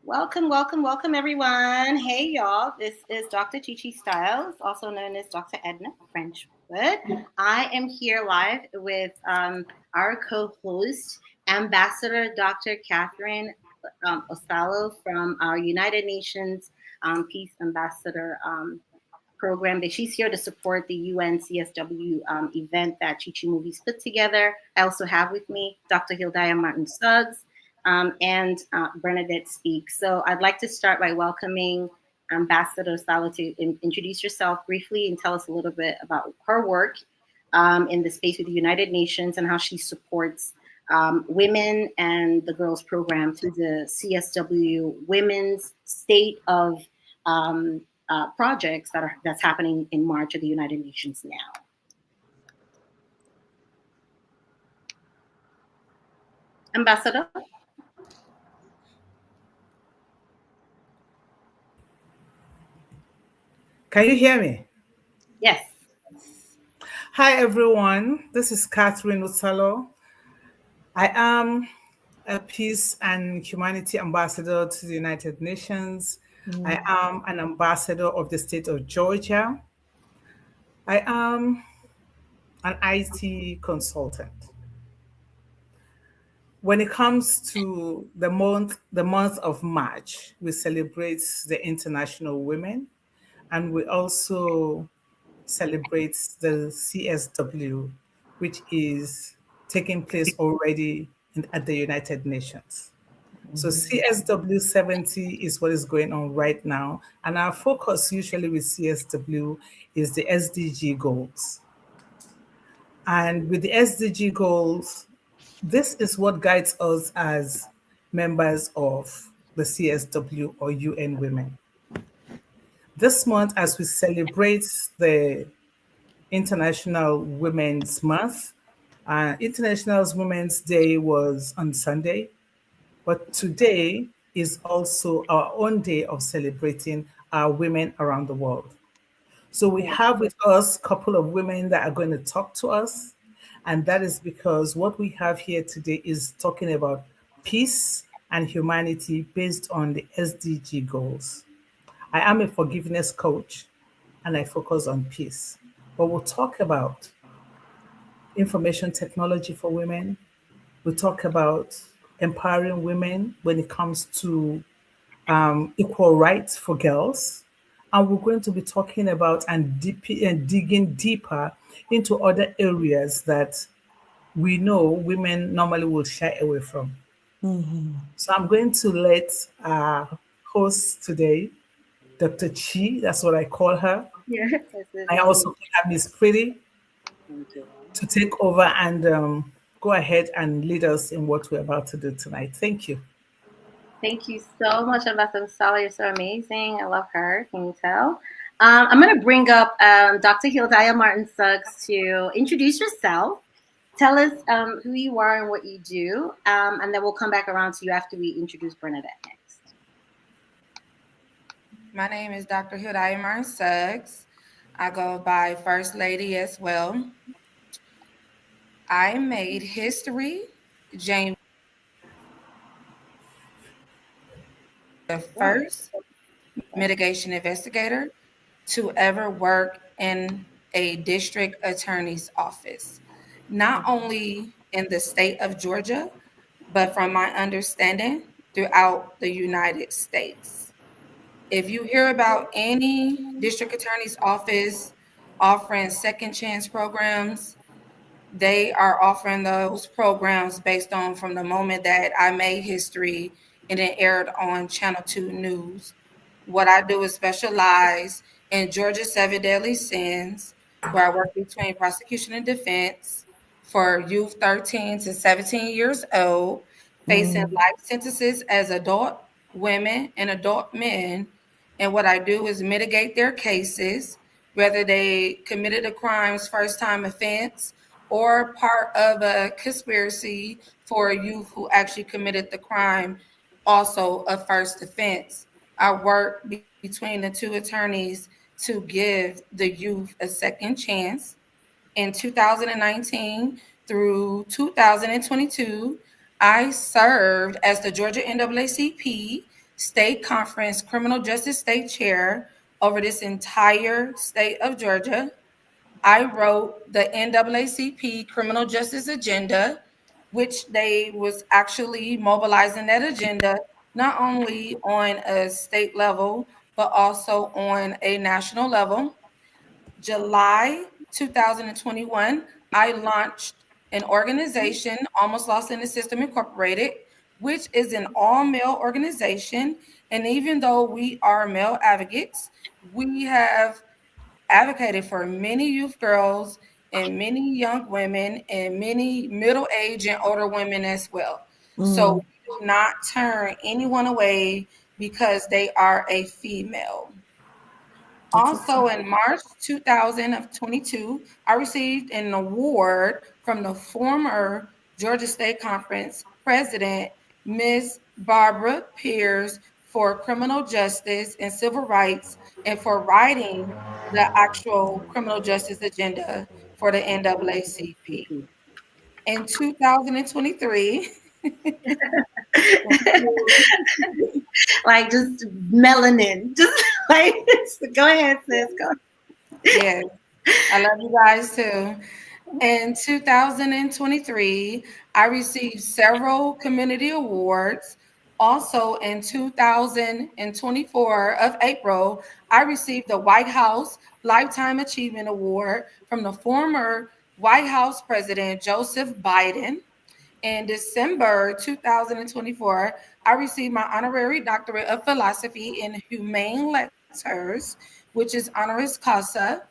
Welcome, everyone. Hey, y'all. This is Dr. Chichi Styles, also known as Dr. Edna Frenchwood. I am here live with our co-host, Ambassador Dr. Catherine Osalo from our United Nations Peace Ambassador program. That she's here to support the UN CSW event that CHICHIMOVIES put together. I also have with me Dr. Hilda Martin Suggs and Bernardet Speaks. So I'd like to start by welcoming Ambassador Salo to introduce yourself briefly and tell us a little bit about her work in the space with the United Nations and how she supports women and the girls program through the CSW Women's State of projects that's happening in March at the United Nations now. Ambassador? Can you hear me? Yes. Hi, everyone. This is Catherine UTSALO. I am a Peace and Humanity Ambassador to the United Nations. I am an ambassador of the state of Georgia. I am an IT consultant. When it comes to the month of March, we celebrate the International Women, and we also celebrate the CSW, which is taking place already at the United Nations. So CSW70 is what is going on right now. And our focus usually with CSW is the SDG goals. And with the SDG goals, this is what guides us as members of the CSW or UN Women. This month, as we celebrate the International Women's Month, International Women's Day was on Sunday, but today is also our own day of celebrating our women around the world. So we have with us a couple of women that are going to talk to us. And that is because what we have here today is talking about peace and humanity based on the SDG goals. I am a forgiveness coach and I focus on peace. But we'll talk about information technology for women. We'll talk about empowering women when it comes to equal rights for girls. And we're going to be talking about and digging deeper into other areas that we know women normally will shy away from. So I'm going to let our host today, Dr. Chi, that's what I call her. Yes. I also call her Miss Pretty, to take over and go ahead and lead us in what we're about to do tonight. Thank you. Thank you so much, Ambassador Salo. You're so amazing. I love her. Can you tell? I'm going to bring up Dr. Hildiah Martin Suggs to introduce yourself. Tell us who you are and what you do, and then we'll come back around to you after we introduce Bernadette next. My name is Dr. Hilda Martin Suggs. I go by First Lady as well. I made history. James, the first mitigation investigator to ever work in a district attorney's office, not only in the state of Georgia, but from my understanding, throughout the United States. If you hear about any district attorney's office offering second chance programs, they are offering those programs based on from the moment that I made history and it aired on Channel 2 News. What I do is specialize in Georgia's 7 deadly sins, where I work between prosecution and defense for youth 13 to 17 years old, facing life sentences as adult women and adult men. And what I do is mitigate their cases, whether they committed a crime's first time offense or part of a conspiracy for a youth who actually committed the crime, also a first offense. I work between the two attorneys to give the youth a second chance. In 2019 through 2022, I served as the Georgia NAACP State Conference Criminal Justice State Chair over this entire state of Georgia. I wrote the NAACP Criminal Justice Agenda, which they was actually mobilizing that agenda not only on a state level, but also on a national level. July 2021, I launched an organization, Almost Lost in the System Incorporated, which is an all-male organization. And even though we are male advocates, we have advocated for many youth girls and many young women and many middle-aged and older women as well. So we do not turn anyone away because they are a female. Also, in March 2022, I received an award from the former Georgia State Conference president, Ms. Barbara Pierce, for criminal justice and civil rights and for writing the actual criminal justice agenda for the NAACP. In 2023, like just melanin, just like go ahead, sis. Go. yes, I love you guys too. In 2023, I received several community awards. Also in 2024 of April, I received the White House Lifetime Achievement Award from the former White House President Joseph Biden. In December 2024, I received my honorary doctorate of philosophy in humane letters, which is honoris causa,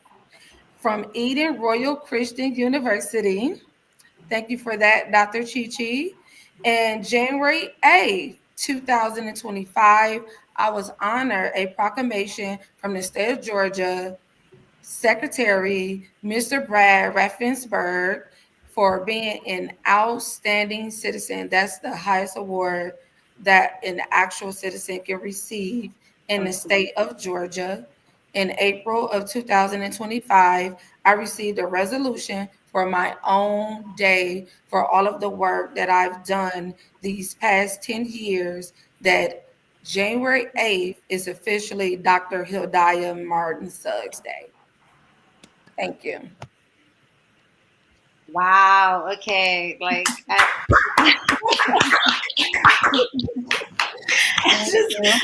from Eden Royal Christian University. Thank you for that, Dr. Chichi. And January 8th, 2025, I was honored a proclamation from the state of Georgia Secretary, Mr. Brad Raffensperger, for being an outstanding citizen. That's the highest award that an actual citizen can receive in the state of Georgia. In April of 2025, I received a resolution for my own day for all of the work that I've done these past 10 years, that January 8th is officially Dr. Hilda Martin Suggs Day. Thank you. Wow. Okay. Like,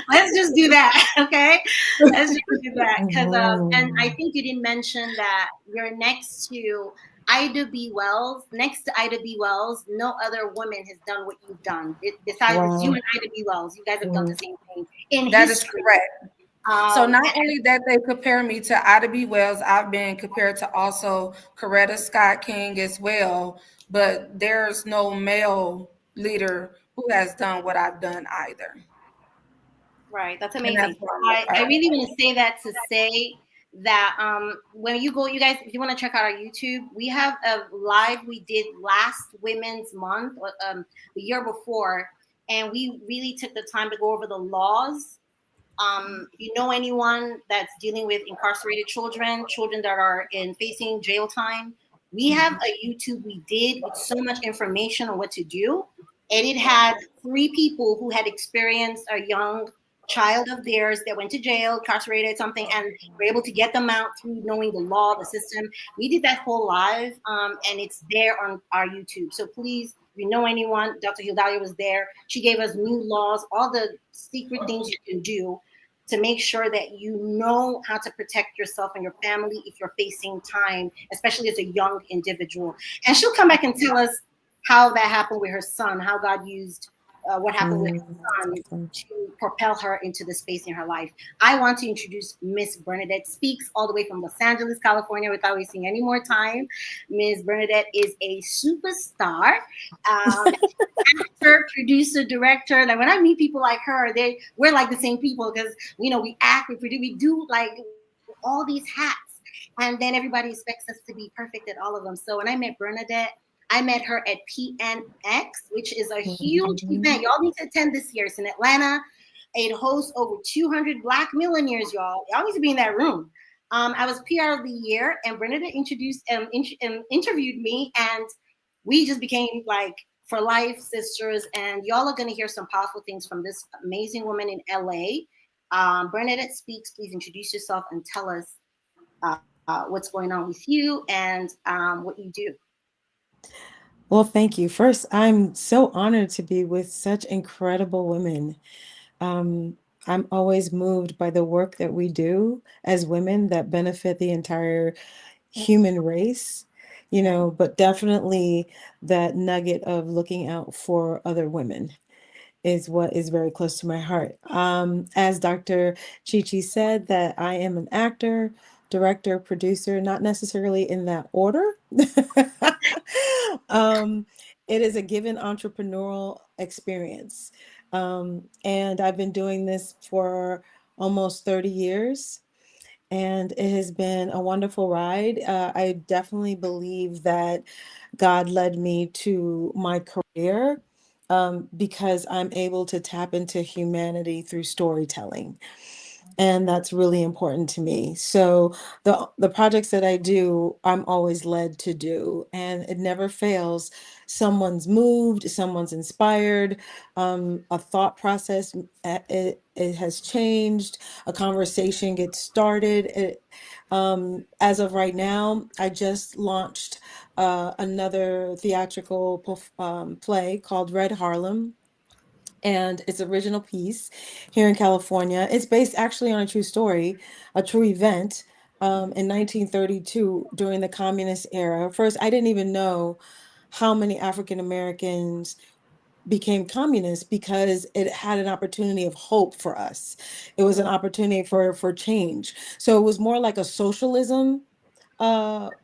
let's just do that. Okay. Let's just do that. Because, and I think you didn't mention that you're next to Ida B. Wells. Next to Ida B. Wells, no other woman has done what you've done. Besides you and Ida B. Wells, you guys have done the same thing in That history. is correct. So not only that they compare me to Ida B. Wells, I've been compared to also Coretta Scott King as well, but there's no male leader who has done what I've done either. Right, that's amazing. I really want to say that to say that when you go, you guys, if you want to check out our YouTube, we have a live we did last Women's Month, the year before, and we really took the time to go over the laws. If you know anyone that's dealing with incarcerated children that are facing jail time, we have a YouTube we did with so much information on what to do. And it had 3 people who had experienced a young child of theirs that went to jail, incarcerated, something, and we're able to get them out through knowing the law, the system. We did that whole live, and it's there on our YouTube. So please, if you know anyone, Dr. Hildiah was there. She gave us new laws, all the secret things you can do to make sure that you know how to protect yourself and your family if you're facing time, especially as a young individual. And she'll come back and tell us how that happened with her son, how God used what happened with her son to propel her into the space in her life. I want to introduce Miss Bernardet Speaks, all the way from Los Angeles, California, without wasting any more time. Miss Bernadette is a superstar, actor, producer, director. Like when I meet people like her, we're like the same people because we act, we produce, we do like all these hats, and then everybody expects us to be perfect at all of them. So when I met Bernadette, I met her at PNX, which is a huge event. Y'all need to attend this year. It's in Atlanta. It hosts over 200 Black millionaires, y'all. Y'all need to be in that room. I was PR of the year, and Bernadette interviewed me, and we just became like for life, sisters. And y'all are going to hear some powerful things from this amazing woman in LA. Bernadette Speaks, please introduce yourself and tell us what's going on with you and what you do. Well, thank you. First, I'm so honored to be with such incredible women. Um, I'm always moved by the work that we do as women that benefit the entire human race, but definitely that nugget of looking out for other women is what is very close to my heart. As Dr. Chichi said, that I am an actor, director, producer, not necessarily in that order. It is a given entrepreneurial experience. And I've been doing this for almost 30 years. And it has been a wonderful ride. I definitely believe that God led me to my career because I'm able to tap into humanity through storytelling. And that's really important to me. So the projects that I do, I'm always led to do, and it never fails. Someone's moved, someone's inspired, a thought process it has changed, a conversation gets started. As of right now, I just launched another theatrical play called Red Harlem, and its original piece here in California. It's based actually on a true story, a true event in 1932 during the communist era. First, I didn't even know how many African Americans became communists because it had an opportunity of hope for us. It was an opportunity for change. So it was more like a socialism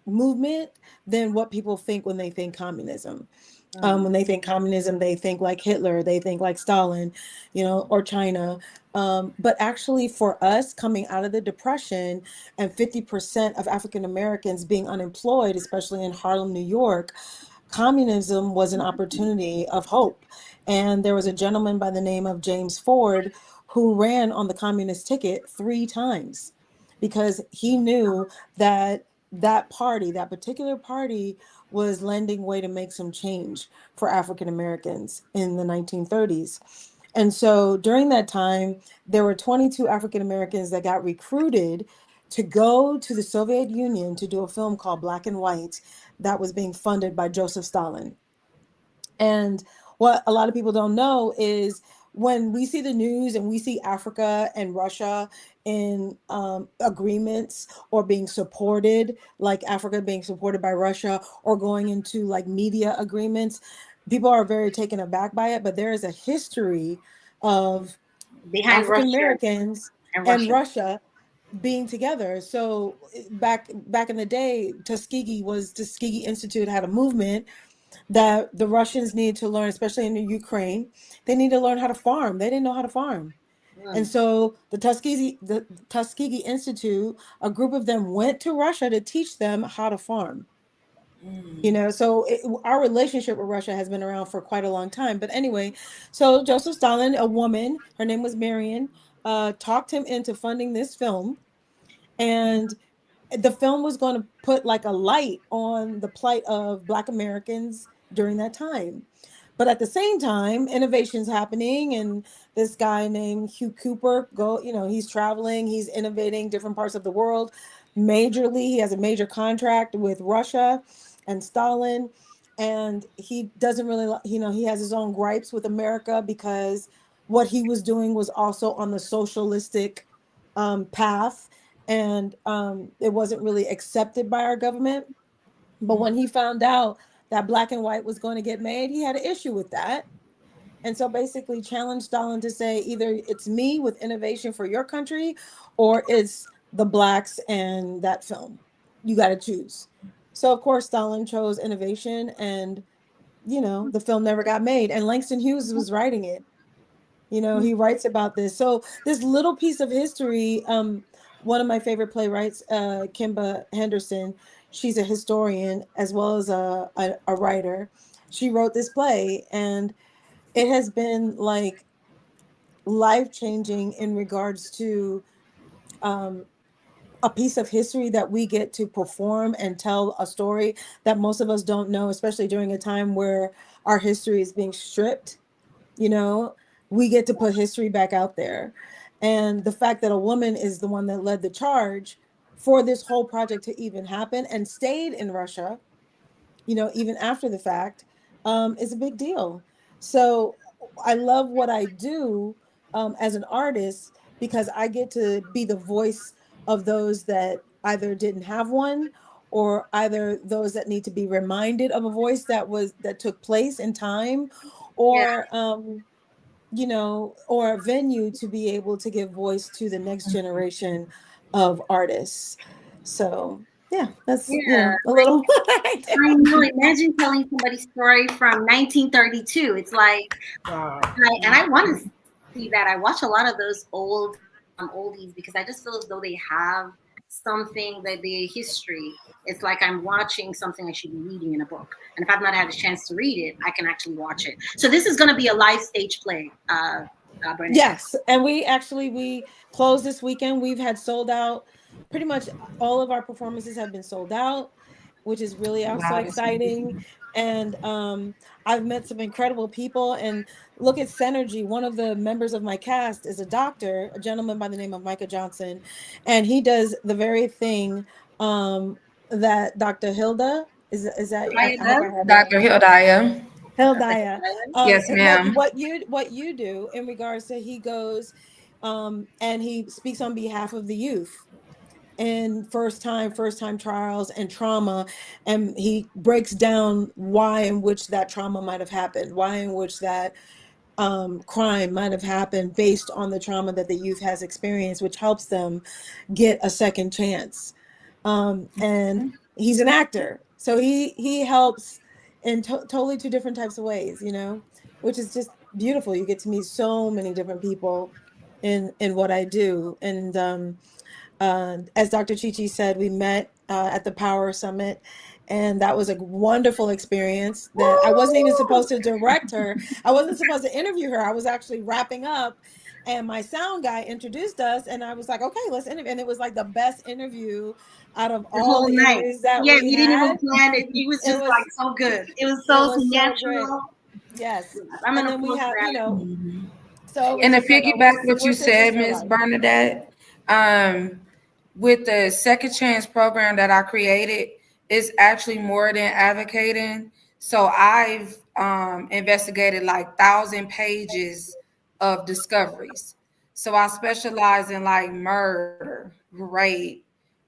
movement than what people think when they think communism. When they think communism, they think like Hitler, they think like Stalin, or China. But actually, for us coming out of the Depression and 50% of African Americans being unemployed, especially in Harlem, New York, communism was an opportunity of hope. And there was a gentleman by the name of James Ford who ran on the communist ticket 3 times because he knew that that party, that particular party, was lending way to make some change for African Americans in the 1930s. And so during that time, there were 22 African Americans that got recruited to go to the Soviet Union to do a film called Black and White that was being funded by Joseph Stalin. And what a lot of people don't know is when we see the news and we see Africa and Russia in agreements or being supported, like Africa being supported by Russia, or going into like media agreements, people are very taken aback by it. But there is a history of Behind African Russia Americans and and Russia. Russia being together. So back in the day, Tuskegee Institute had a movement that the Russians need to learn, especially in the Ukraine. They need to learn how to farm. They didn't know how to farm. And so the Tuskegee Institute, a group of them went to Russia to teach them how to farm. So our relationship with Russia has been around for quite a long time. But anyway, so Joseph Stalin, a woman, her name was Marion, talked him into funding this film. And the film was going to put like a light on the plight of Black Americans during that time. But at the same time, innovation's happening, and this guy named Hugh Cooper he's traveling, he's innovating different parts of the world. Majorly, he has a major contract with Russia and Stalin, and he doesn't really, he has his own gripes with America because what he was doing was also on the socialistic path, and it wasn't really accepted by our government. But when he found out that Black and White was going to get made, he had an issue with that. And so basically challenged Stalin to say either it's me with innovation for your country or it's the Blacks and that film. You got to choose. So of course Stalin chose innovation, and the film never got made, and Langston Hughes was writing it. He writes about this. So this little piece of history, one of my favorite playwrights, Kimba Henderson, she's a historian as well as a writer. She wrote this play, and it has been like life-changing in regards to a piece of history that we get to perform and tell a story that most of us don't know, especially during a time where our history is being stripped. You know, we get to put history back out there. And the fact that a woman is the one that led the charge for this whole project to even happen and stayed in Russia, you know, even after the fact, is a big deal. So I love what I do as an artist because I get to be the voice of those that either didn't have one, or either those that need to be reminded of a voice that took place in time, Yeah. or you know, or a venue to be able to give voice to the next generation of artists. So yeah, that's, you Yeah. know, a little what I I do. know. Imagine telling somebody's story from 1932. It's Wow. and I want to see that. I watch a lot of those oldies because I just feel as though they have something that the history. It's like I'm watching something I should be reading in a book. And if I've not had a chance to read it, I can actually watch it. So this is going to be a live stage play, Bernadette. Yes, and we closed this weekend. We've had sold out. Pretty much all of our performances have been sold out, which is really also Wow, that's exciting. amazing. And I've met some incredible people. And look at Synergy. One of the members of my cast is a doctor, a gentleman by the name of Micah Johnson, and he does the very thing that Dr. Hilda is that I hope I have that. Dr. Hildiah. Hildiah, Yes, ma'am. what you do in regards to, he goes and he speaks on behalf of the youth and first time trials and trauma, and he breaks down why in which that trauma might have happened, why in which that crime might have happened based on the trauma that the youth has experienced, which helps them get a second chance. And he's an actor, so he helps in totally two different types of ways, you know, which is just beautiful. You get to meet so many different people in what I do. And as Dr. Chichi said, we met at the Power Summit, and that was a wonderful experience that I wasn't even supposed to direct her. I wasn't supposed to interview her. I was actually wrapping up, and my sound guy introduced us, and I was like, okay, let's interview. And it was like the best interview out of The all whole the night. interviews that Yeah, we we didn't even had. plan it. It was It just like was so good. It was it so was so great. natural. Yes. I'm And gonna then we post have, you that. know, so it was And to just like piggyback what we're you sisters said, for Miss life. Bernadette, with the Second Chance program that I created, is actually more than advocating. So I've investigated like 1,000 pages of discoveries. So I specialize in like murder, rape,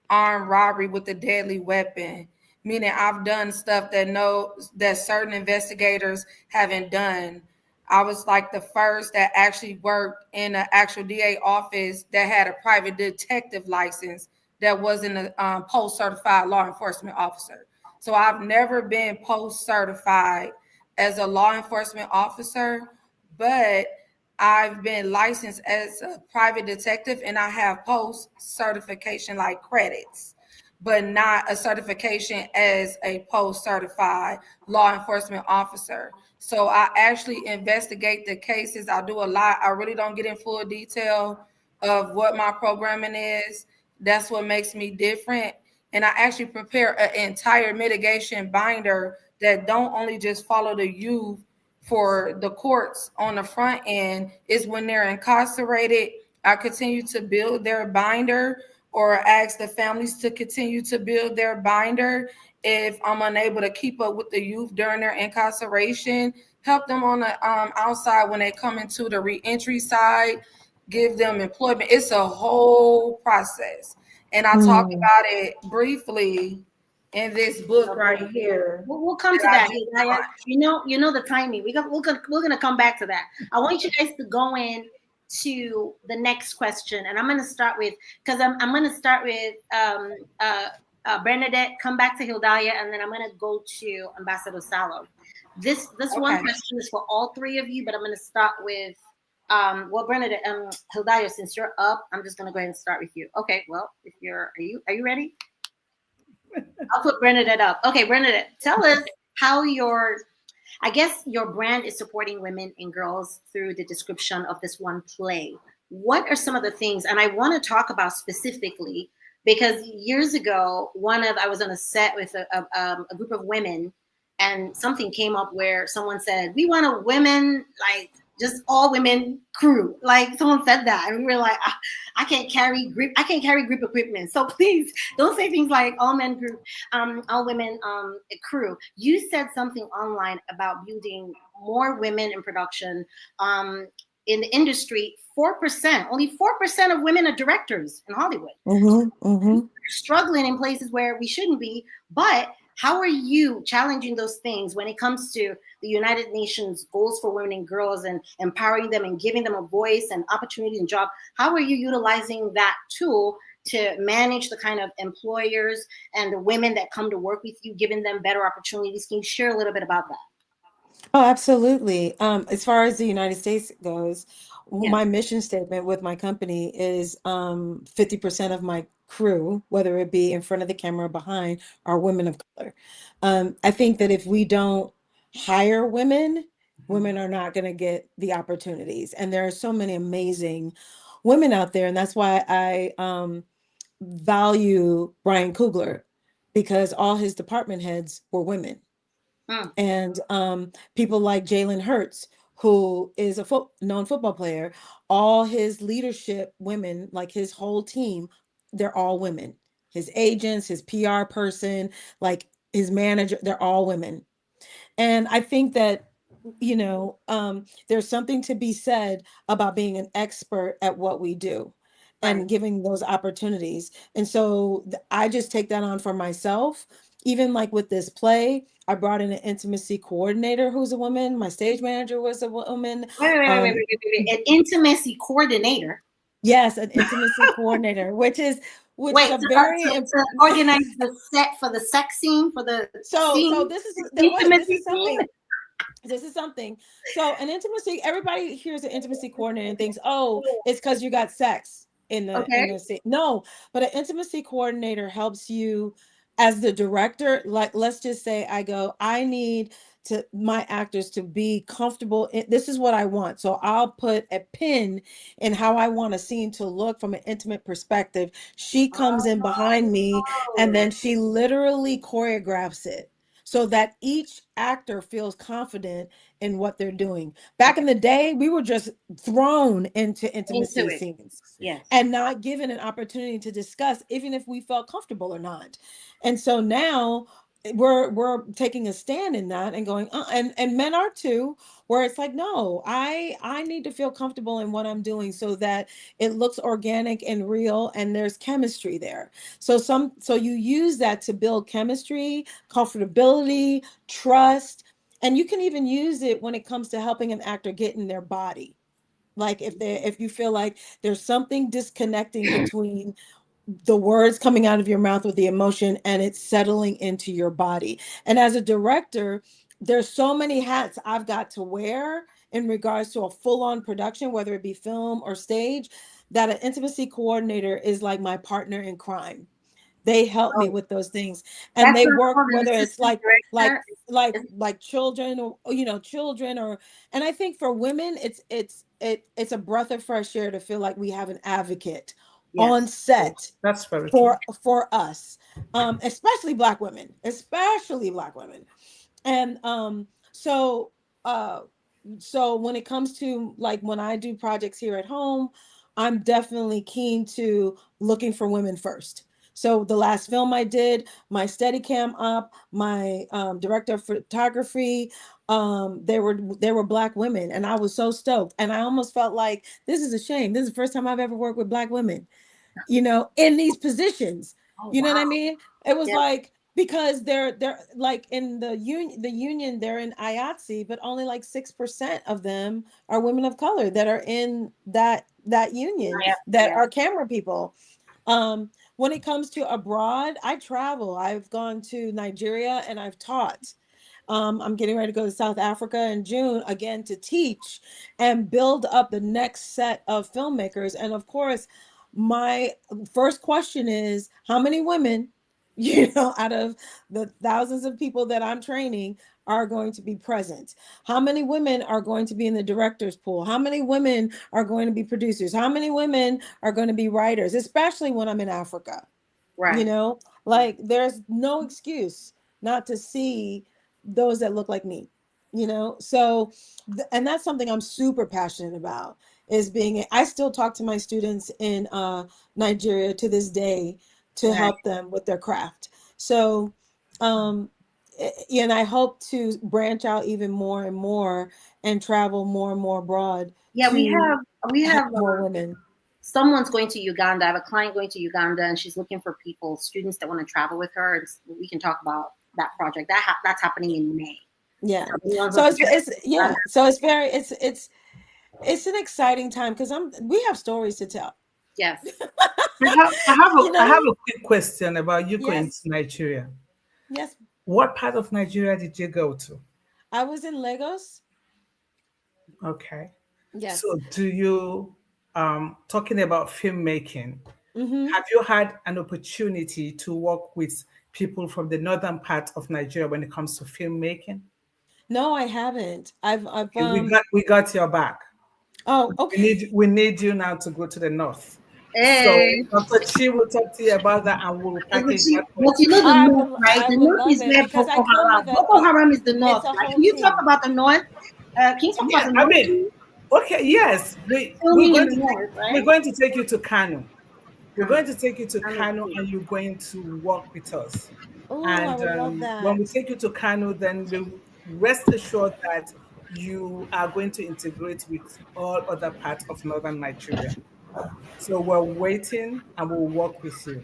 armed robbery with a deadly weapon. Meaning I've done stuff that certain investigators haven't done. I was like the first that actually worked in an actual DA office that had a private detective license that wasn't a post certified law enforcement officer. So I've never been post certified as a law enforcement officer, but I've been licensed as a private detective and I have post certification like credits, but not a certification as a post certified law enforcement officer. So I actually investigate the cases. I do a lot. I really don't get in full detail of what my programming is. That's what makes me different. And I actually prepare an entire mitigation binder that don't only just follow the youth for the courts on the front end, is when they're incarcerated. I continue to build their binder or ask the families to continue to build their binder. If I'm unable to keep up with the youth during their incarceration, help them on the outside when they come into the reentry side, give them employment. It's a whole process. And I talk about it briefly in this book right here. We'll come to that I that. just Hildiah. launched. You know the timing. We're gonna come back to that. I want you guys to go in to the next question, and I'm gonna start with, because I'm gonna start with Bernadette, come back to Hildiah, and then I'm gonna go to Ambassador Salo. This one Okay. question is for all three of you, but I'm gonna start with well, Bernadette, Hildiah, since you're up, I'm just gonna go ahead and start with you. Okay, well, if you're are you ready? I'll put Bernadette up. Okay, Bernadette, tell us how I guess your brand is supporting women and girls through the description of this one play. What are some of the things, and I want to talk about specifically because years ago, I was on a set with a group of women, and something came up where someone said, we want a women, like just all women crew. Like someone said that, and we were like, I can't carry group equipment. So please don't say things like all men group, all women crew. You said something online about building more women in production. In the industry, 4%, only 4% of women are directors in Hollywood. We're struggling in places where we shouldn't be. But how are you challenging those things when it comes to the United Nations goals for women and girls and empowering them and giving them a voice and opportunity and job? How are you utilizing that tool to manage the kind of employers and the women that come to work with you, giving them better opportunities? Can you share a little bit about that? Oh, absolutely. As far as the United States goes, Yeah. my mission statement with my company is 50% of my crew, whether it be in front of the camera or behind, are women of color. I think that if we don't hire women, women are not going to get the opportunities. And there are so many amazing women out there. And that's why I value Brian Kugler, because all his department heads were women. And people like Jalen Hurts, who is a known football player, all his leadership women, like his whole team, they're all women. His agents, his PR person, like his manager, they're all women. And I think that, there's something to be said about being an expert at what we do and giving those opportunities. And so I just take that on for myself. Even like with this play, I brought in an intimacy coordinator who's a woman. My stage manager was a woman. Wait. An intimacy coordinator. Yes, an intimacy coordinator, which is a very to organize the set for the sex scene, for the scene. So this is something. So an intimacy, everybody hears an intimacy coordinator and thinks, oh, it's because you got sex in the scene. No, but an intimacy coordinator helps you as the director. Like, let's just say I need my actors to be comfortable. This is what I want. So I'll put a pin in how I want a scene to look from an intimate perspective. She comes in behind me and then she literally choreographs it, so that each actor feels confident in what they're doing. Back in the day, we were just thrown into intimacy scenes, and not given an opportunity to discuss, even if we felt comfortable or not. And so now we're taking a stand in that and going, and men are too, where it's like, no, I need to feel comfortable in what I'm doing so that it looks organic and real and there's chemistry there. So you use that to build chemistry, comfortability, trust, and you can even use it when it comes to helping an actor get in their body. Like if you feel like there's something disconnecting between the words coming out of your mouth with the emotion and it's settling into your body. And as a director, there's so many hats I've got to wear in regards to a full-on production, whether it be film or stage, that an intimacy coordinator is like my partner in crime. They help me with those things, and they work, whether it's like children, or children, or, and I think for women it's a breath of fresh air to feel like we have an advocate on set. That's very true. For us, especially Black women, and so when it comes to, like, when I do projects here at home, I'm definitely keen to looking for women first. So the last film I did, my Steadicam up, my director of photography, they were Black women, and I was so stoked. And I almost felt like, this is a shame. This is the first time I've ever worked with Black women, in these positions. Know what I mean? It was like, because they're like in the union, they're in IATSE, but only like 6% of them are women of color that are in that union, that are camera people. When it comes to abroad, I travel. I've gone to Nigeria and I've taught. I'm getting ready to go to South Africa in June again to teach and build up the next set of filmmakers. And of course, my first question is, how many women, out of the thousands of people that I'm training, are going to be present? How many women are going to be in the director's pool? How many women are going to be producers? How many women are going to be writers, especially when I'm in Africa? Right. Like there's no excuse not to see those that look like me, so and that's something I'm super passionate about, is I still talk to my students in Nigeria to this day to help them with their craft. So and I hope to branch out even more and more and travel more and more abroad. Yeah, we have help more women. Someone's going to Uganda. I have a client going to Uganda, and she's looking for students that want to travel with her. And we can talk about that project. That's happening in May. Yeah. So it's an exciting time because we have stories to tell. Yes. I have a quick question about you going to Nigeria. Yes. What part of Nigeria did you go to? I was in Lagos. Okay. Yes. So do you, talking about filmmaking, Mm-hmm. have you had an opportunity to work with people from the northern part of Nigeria when it comes to filmmaking? No, I haven't. We got your back. Oh, okay. We need you now to go to the north. Hey. So Dr. Chi will talk to you about that, and we'll package that. But you know the north, right? The north is where Boko Haram. Boko Haram is the north. Right? Can you talk about the north? Can you talk about the north? I mean, okay, yes. We're going to take you to Kano. We're going to take you to Kano, and you're going to work with us. Oh, and I would love that. When we take you to Kano, then we'll rest assured that you are going to integrate with all other parts of northern Nigeria. So we're waiting, and we'll work with you.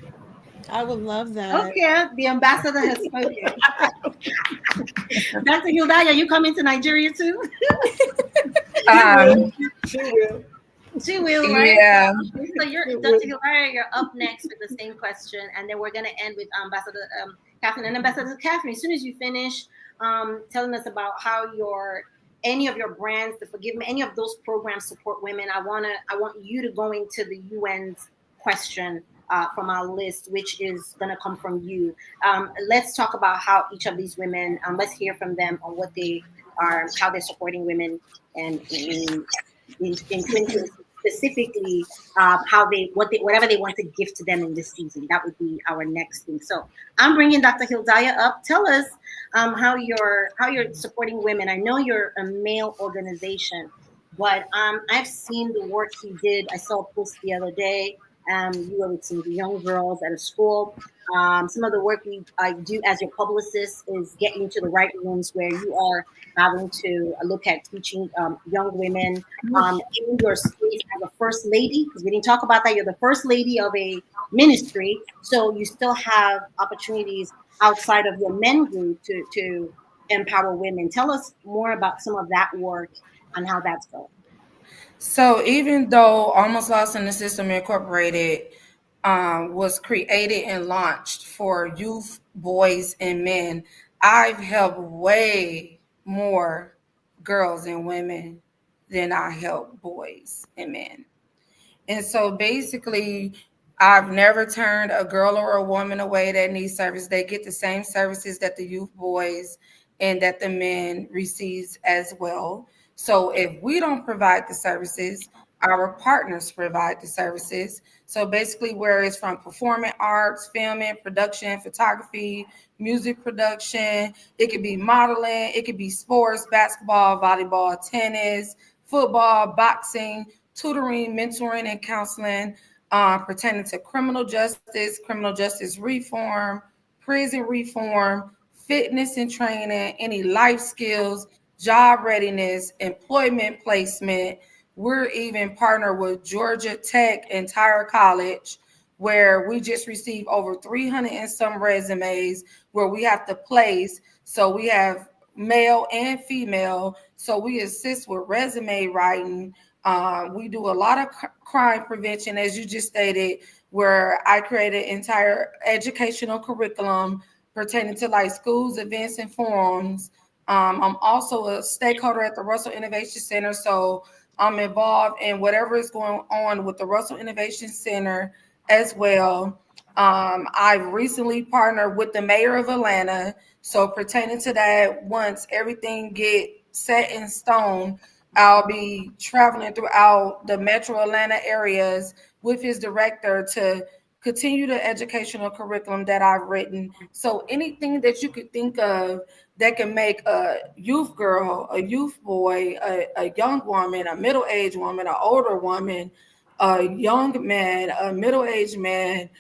I would love that. Okay, the ambassador has spoken. Dr. Hildiah, you coming to Nigeria too? She will. She will, right? Yeah. So Dr. Hildiah, you're up next with the same question, and then we're going to end with Ambassador Catherine. And Ambassador Catherine, as soon as you finish telling us about how any of your brands, the Forgive Me, any of those programs support women, I want you to go into the UN's question from our list, which is going to come from you. Let's talk about how each of these women, let's hear from them on what they are, how they're supporting women, and in 2020, specifically whatever they want to give to them in this season. That would be our next thing. So I'm bringing Dr. Hildiah up. Tell us how you're supporting women. I know you're a male organization, but I've seen the work you did. I saw a post the other day. You were with some young girls at a school. Some of the work I do as your publicist is getting into the right rooms where you are having to look at teaching young women in your space as a first lady, because we didn't talk about that. You're the first lady of a ministry, so you still have opportunities outside of your men group to empower women. Tell us more about some of that work and how that's going. So even though Almost Lost in the System Incorporated was created and launched for youth, boys, and men, I've helped way more girls and women than I help boys and men. And so basically, I've never turned a girl or a woman away that needs service. They get the same services that the youth boys and that the men receives as well. So if we don't provide the services, our partners provide the services. So basically, where it's from performing arts, filming, production, photography, music production, it could be modeling, it could be sports, basketball, volleyball, tennis, football, boxing, tutoring, mentoring, and counseling pertaining to criminal justice reform, prison reform, fitness and training, any life skills, job readiness, employment placement. We're even partnered with Georgia Tech entire college, where we just received over 300 and some resumes where we have to place. So we have male and female. So we assist with resume writing. We do a lot of crime prevention, as you just stated, where I created entire educational curriculum pertaining to like schools, events, and forums. I'm also a stakeholder at the Russell Innovation Center, so I'm involved in whatever is going on with the Russell Innovation Center as well. I've recently partnered with the mayor of Atlanta, so pertaining to that, once everything get set in stone, I'll be traveling throughout the metro Atlanta areas with his director to continue the educational curriculum that I've written. So anything that you could think of that can make a youth girl, a youth boy, a young woman, a middle-aged woman, an older woman, a young man, a middle-aged man,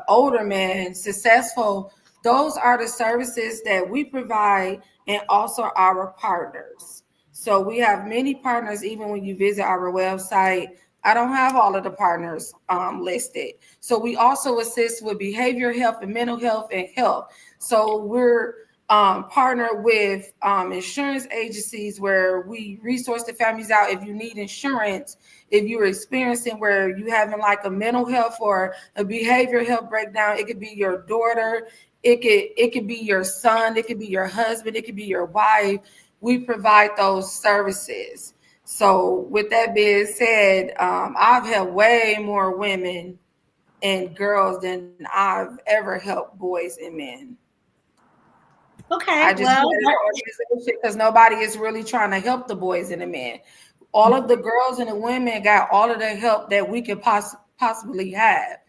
older man, successful. Those are the services that we provide, and also our partners. So we have many partners. Even when you visit our website, I don't have all of the partners listed. So we also assist with behavioral health and mental health and health. So we're partnered with insurance agencies where we resource the families out. If you need insurance, if you're experiencing where you having like a mental health or a behavioral health breakdown, it could be your daughter, it could be your son, it could be your husband, it could be your wife. We provide those services. So with that being said, I've helped way more women and girls than I've ever helped boys and men. Okay, I just well, because nobody is really trying to help the boys and the men. All of the girls and the women got all of the help that we could possibly have.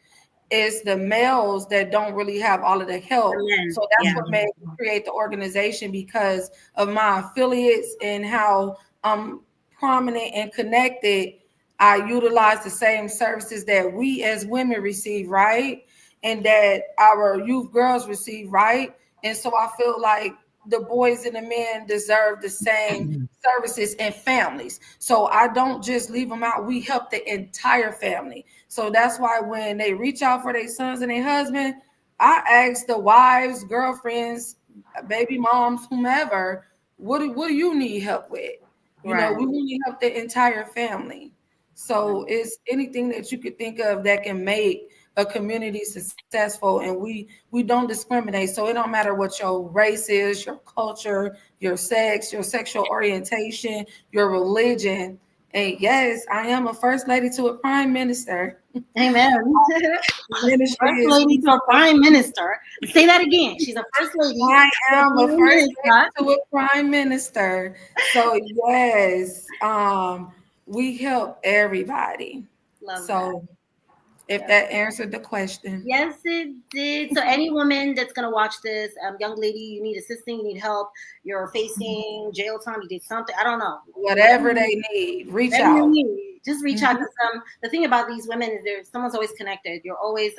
It's the males that don't really have all of the help. So that's what made me create the organization, because of my affiliates and how prominent and connected. I utilize the same services that we as women receive, right? And that our youth girls receive, right? And so I feel like the boys and the men deserve the same services and families. So I don't just leave them out. We help the entire family. So that's why when they reach out for their sons and their husband, I ask the wives, girlfriends, baby moms, whomever, what do you need help with? You know, we need help the entire family. So it's anything that you could think of that can make a community successful, and we don't discriminate. So it don't matter what your race is, your culture, your sex, your sexual orientation, your religion. And yes, I am a first lady to a prime minister. Amen. First lady to a prime minister. Say that again. She's a first lady. I am a first lady to a prime minister. So yes, we help everybody. Love so that. If that answered the question. Yes, it did. So any woman that's going to watch this, young lady, you need assistance, you need help, you're facing jail time, you did something, I don't know. Whatever they need, reach out. Just reach out to some. The thing about these women is someone's always connected. You're always,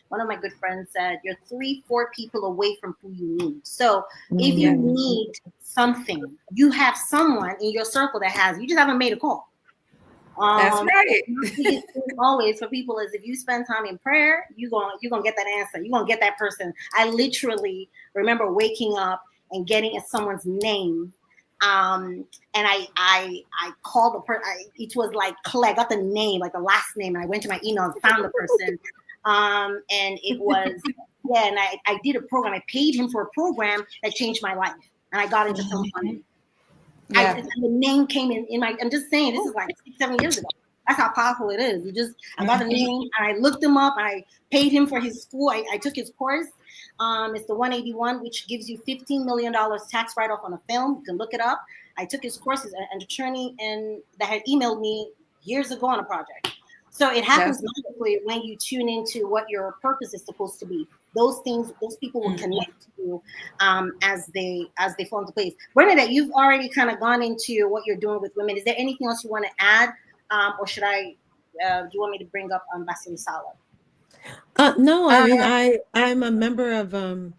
one of my good friends said, you're 3-4 people away from who you need. So if you need something, you have someone in your circle that has, you just haven't made a call. That's right. Always for people is if you spend time in prayer, you're gonna get that answer. You're gonna get that person. I literally remember waking up and getting someone's name, and I called the person. It was like Clay. I got the name, like the last name, and I went to my email and found the person. And it was and I did a program. I paid him for a program that changed my life, and I got into some funding. The name came in my, I'm just saying, this is like 6-7 years ago. That's how powerful it is. I got the name and I looked him up and I paid him for his school. I took his course. It's the 181, which gives you $15 million tax write-off on a film. You can look it up. I took his course. He's an attorney and that had emailed me years ago on a project. So it happens magically when you tune into what your purpose is supposed to be. Those things, those people will connect to you as they fall into place. Bernadette, you've already kind of gone into what you're doing with women. Is there anything else you want to add, or should I? Do you want me to bring up Ambassador UTSALO? No, I mean I'm a member of.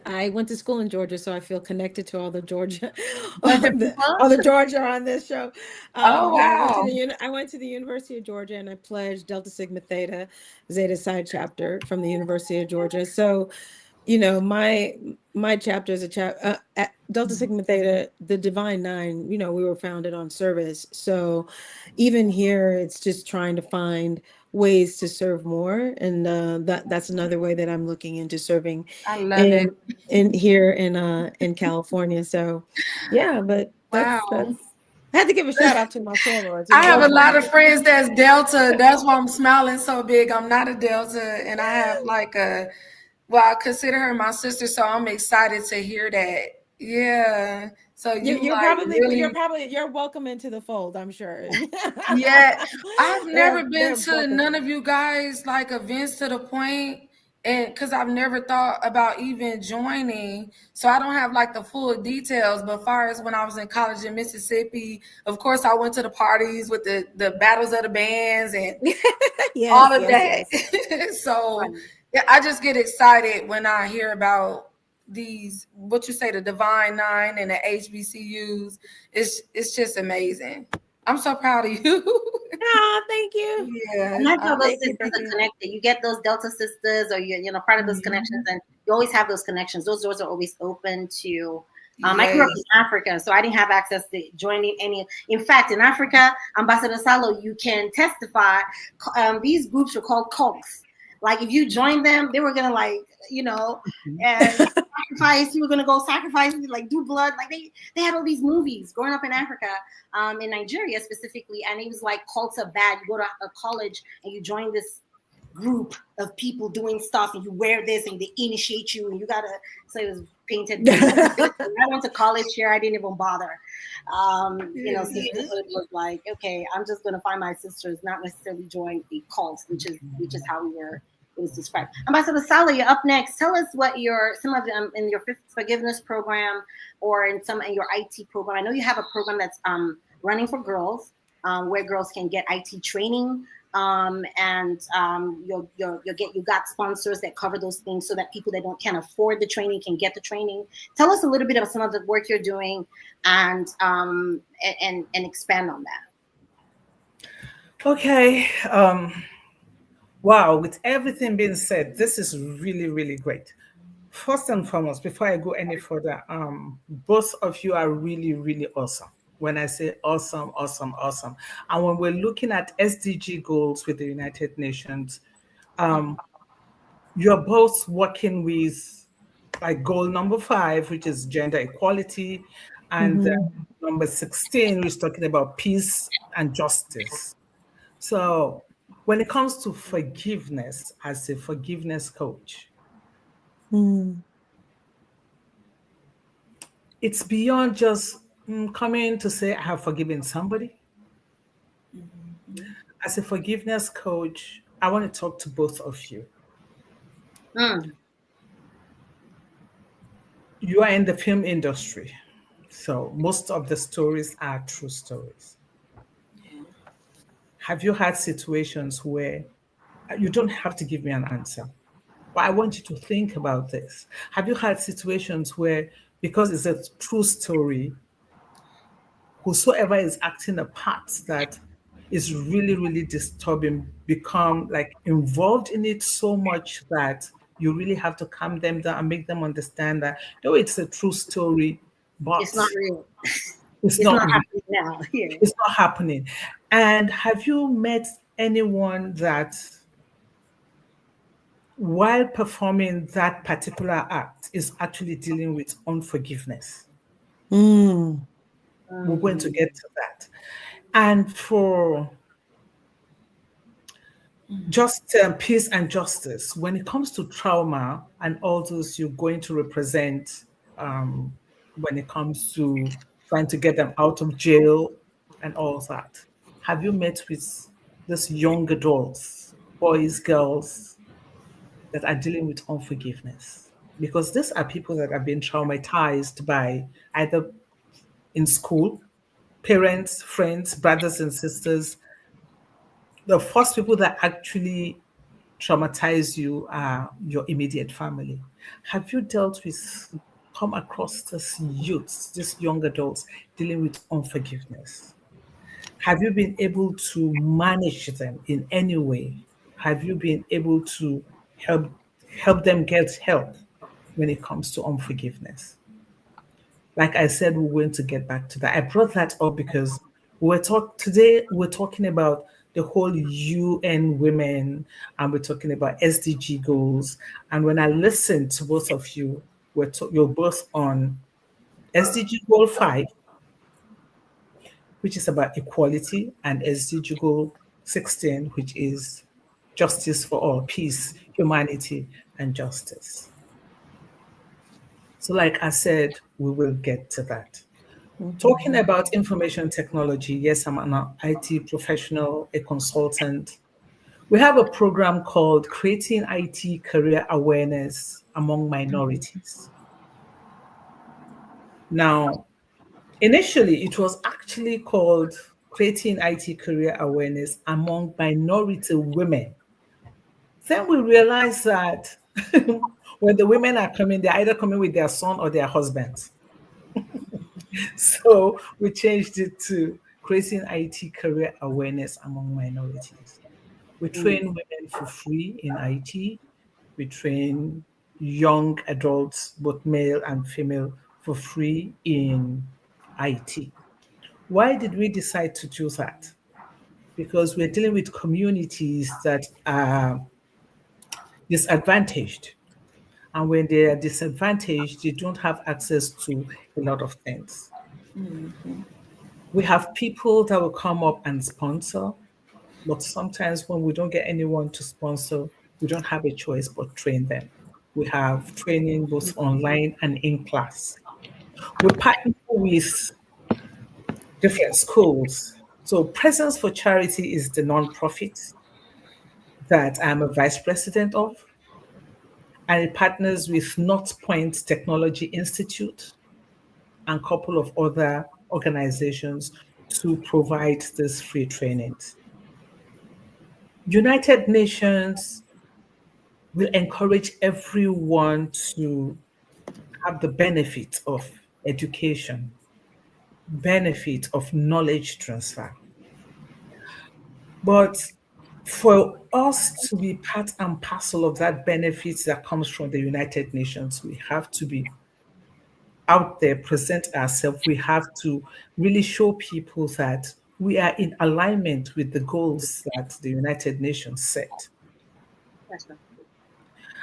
I went to school in Georgia, so I feel connected to all the Georgia, all the Georgia on this show. Wow! I went to the University of Georgia, and I pledged Delta Sigma Theta Zeta Psi chapter from the University of Georgia. So, you know, my chapter is at Delta Sigma Theta, the Divine Nine. You know, we were founded on service. So, even here, it's just trying to find ways to serve more, and that's another way that I'm looking into serving. I love it here in California. So yeah, but that's I had to give a shout out to my sorors. I have a lot of friends that's Delta. That's why I'm smiling so big. I'm not a Delta, and I have I consider her my sister, so I'm excited to hear that. Yeah, So You're like probably really, you're welcome into the fold, I'm sure. yeah. I've never been They're to both of none them. of you guys like events to the point, and because I've never thought about even joining, so I don't have like the full details. But far as when I was in college in Mississippi, of course I went to the parties with the battles of the bands and Yes, all of yes, that. yes. So Right. yeah, I just get excited when I hear about these, what you say, the Divine Nine and the HBCUs. It's just amazing. I'm so proud of you. Oh, thank you. Yeah. And that's how those Thank you, sisters thank are you. connected. You get those Delta sisters, or you know part of those connections, and you always have those connections. Those doors are always open to. I grew up Yes. in Africa, so I didn't have access to joining any. In fact, in Africa, Ambassador Salo, you can testify. These groups were called cults. Like if you joined them, they were gonna like and sacrifice. You were gonna go sacrifice, like do blood. Like they had all these movies growing up in Africa, in Nigeria specifically, and it was like cults are bad. You go to a college and you join this group of people doing stuff, and you wear this, and they initiate you, and you gotta. So it was painted. I went to college here. I didn't even bother. Sisterhood was like, okay, I'm just gonna find my sisters, not necessarily join a cult, which is how it was described. Ambassador Sala, you're up next. Tell us what some of them in your forgiveness program or in your IT program. I know you have a program that's running for girls, where girls can get IT training. You got sponsors that cover those things so that people that can't afford the training can get the training. Tell us a little bit of some of the work you're doing and expand on that. Okay. Wow. With everything being said, this is really, really great. First and foremost, before I go any further, both of you are really, really awesome. When I say awesome, awesome, awesome. And when we're looking at SDG goals with the United Nations, you're both working with like goal number 5, which is gender equality, and number 16, which is talking about peace and justice. So when it comes to forgiveness, as a forgiveness coach, it's beyond just coming to say I have forgiven somebody. As a forgiveness coach, I want to talk to both of you. Mm. You are in the film industry, so most of the stories are true stories. Have you had situations where you don't have to give me an answer, but I want you to think about this? Have you had situations where, because it's a true story, whosoever is acting a part that is really, really disturbing become like involved in it so much that you really have to calm them down and make them understand that though it's a true story, It's but not real. it's It's not not real. happening now. Here. It's not happening. And have you met anyone that while performing that particular act is actually dealing with unforgiveness? Mm. We're going to get to that. And for just peace and justice, when it comes to trauma and all those you're going to represent, when it comes to trying to get them out of jail and all that, have you met with these young adults, boys, girls, that are dealing with unforgiveness? Because these are people that have been traumatized by either in school, parents, friends, brothers and sisters. The first people that actually traumatize you are your immediate family. Have you come across these youths, these young adults dealing with unforgiveness? Have you been able to manage them in any way? Have you been able to help help them get help when it comes to unforgiveness? Like I said, we're going to get back to that. I brought that up because today we're talking about the whole UN women, and we're talking about SDG goals. And when I listen to both of you, you're both on SDG goal 5, which is about equality, and SDG goal 16, which is justice for all, peace, humanity, and justice. So, like I said, we will get to that. Talking about information technology, yes, I'm an IT professional, a consultant. We have a program called Creating IT Career Awareness Among Minorities. Now, initially, it was actually called Creating IT Career Awareness Among Minority Women. Then we realized that when the women are coming, they're either coming with their son or their husband. So we changed it to Creating IT Career Awareness Among Minorities. We train women for free in IT. We train young adults, both male and female, for free in IT. Why did we decide to choose that? Because we're dealing with communities that are disadvantaged. And when they are disadvantaged, they don't have access to a lot of things. We have people that will come up and sponsor, but sometimes when we don't get anyone to sponsor, we don't have a choice but train them. We have training both online and in class. We partner with different schools. So Presence for Charity is the nonprofit that I'm a vice president of, and it partners with North Point Technology Institute and a couple of other organizations to provide this free trainings. United Nations will encourage everyone to have the benefit of education, benefit of knowledge transfer. But for us to be part and parcel of that benefit that comes from the United Nations, we have to be out there, present ourselves. We have to really show people that we are in alignment with the goals that the United Nations set. That's right.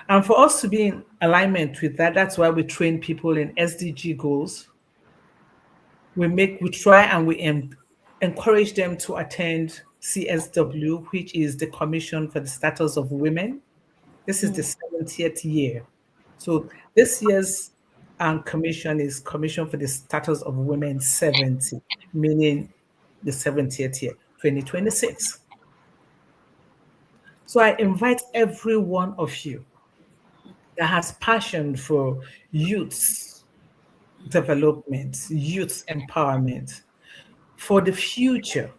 And for us to be in alignment with that, that's why we train people in SDG goals. We try and we encourage them to attend CSW, which is the Commission for the Status of Women. This is the 70th year. So this year's commission is Commission for the Status of Women 70, meaning the 70th year, 2026. So I invite every one of you that has passion for youth development, youth empowerment, for the future,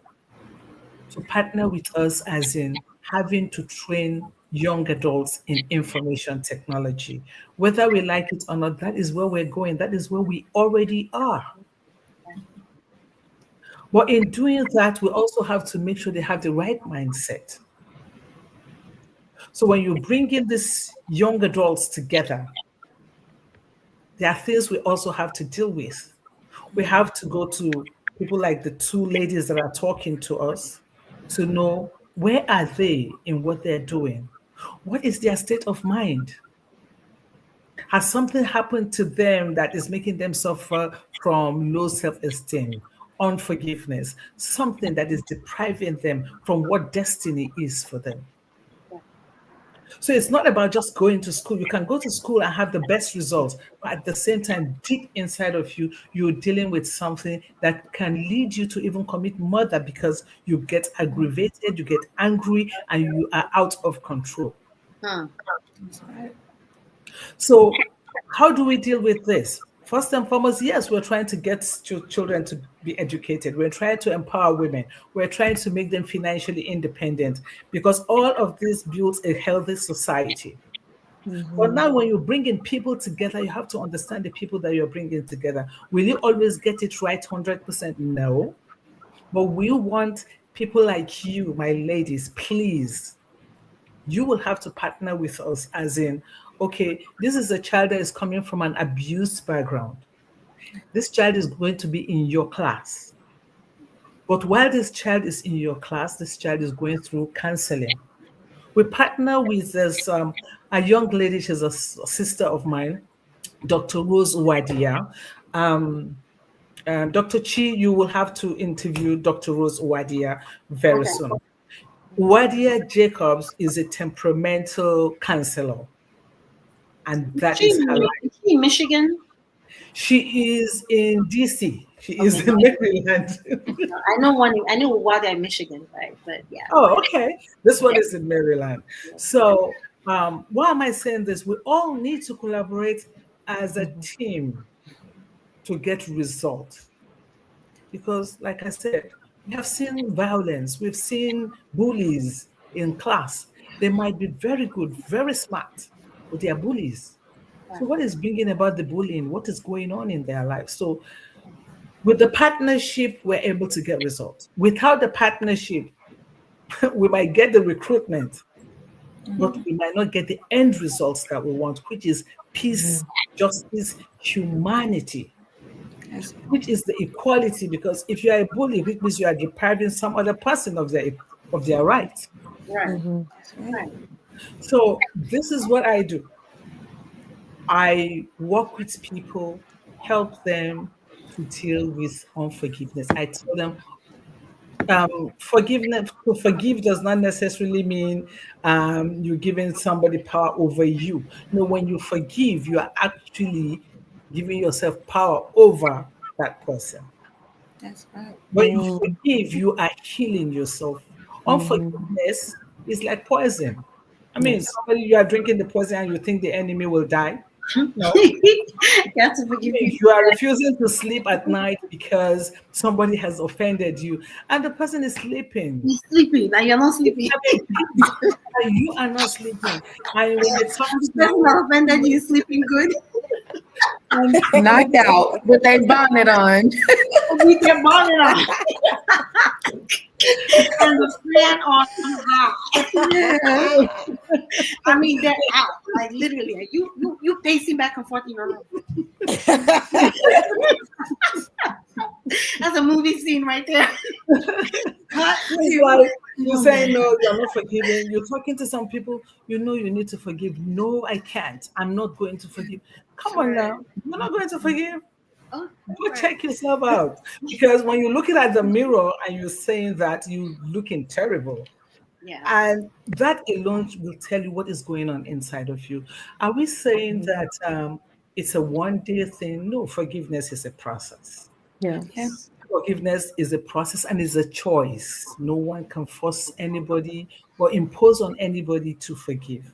to partner with us as in having to train young adults in information technology. Whether we like it or not, that is where we're going. That is where we already are. But in doing that, we also have to make sure they have the right mindset. So when you bring in these young adults together, there are things we also have to deal with. We have to go to people like the two ladies that are talking to us to know where are they in what they're doing? What is their state of mind? Has something happened to them that is making them suffer from low self-esteem, unforgiveness, something that is depriving them from what destiny is for them? So it's not about just going to school. You can go to school and have the best results, but at the same time, deep inside of you, you're dealing with something that can lead you to even commit murder because you get aggravated, you get angry, and you are out of control. So how do we deal with this? First and foremost, yes, we're trying to get children to be educated. We're trying to empower women. We're trying to make them financially independent because all of this builds a healthy society. But now when you bring in people together, you have to understand the people that you're bringing together. Will you always get it right 100%? No. But we want people like you, my ladies, please. You will have to partner with us as in, okay, this is a child that is coming from an abused background. This child is going to be in your class. But while this child is in your class, this child is going through counseling. We partner with this, a young lady, she's a sister of mine, Dr. Rose Wadia. Dr. Chi, you will have to interview Dr. Rose Wadia very soon. Wadia Jacobs is a temperamental counselor. And that is her life. Is she in Michigan? She is in DC. She is in Maryland. I know one. I knew one in Michigan, right? But yeah. Oh, okay. This one is in Maryland. So, why am I saying this? We all need to collaborate as a team to get results. Because, like I said, we have seen violence, we've seen bullies in class. They might be very good, very smart, but they are bullies. So, what is bringing about the bullying? What is going on in their life? So, with the partnership, we're able to get results. Without the partnership, we might get the recruitment, but we might not get the end results that we want, which is peace, justice, humanity, which is the equality. Because if you are a bully, which means you are depriving some other person of their rights. Right. Right. So this is what I do. I work with people, help them to deal with unforgiveness. I tell them forgiveness, to forgive does not necessarily mean you're giving somebody power over you. No, when you forgive, you are actually giving yourself power over that person. That's right. When you forgive, you are healing yourself. Unforgiveness is like poison. I mean, somebody, you are drinking the poison and you think the enemy will die. No. You have to forgive people. You are refusing to sleep at night because somebody has offended you and the person is sleeping. You're sleeping and you're not sleeping. You are not sleeping. And when it comes The person that offended you is sleeping good. Knocked out with a bonnet on. With their bonnet on. And the fan on high. I mean, they're out. Like literally, you pacing back and forth in your room. That's a movie scene right there. It's like you say no, you're not forgiving. You're talking to some people, you know you need to forgive. No, I can't. I'm not going to forgive. Come on now. You're not going to forgive. Oh, Go check yourself out. Because when you're looking at the mirror and you're saying that you're looking terrible, and that alone will tell you what is going on inside of you. Are we saying that it's a one-day thing? No, forgiveness is a process. Yes. Forgiveness is a process and is a choice. No one can force anybody or impose on anybody to forgive.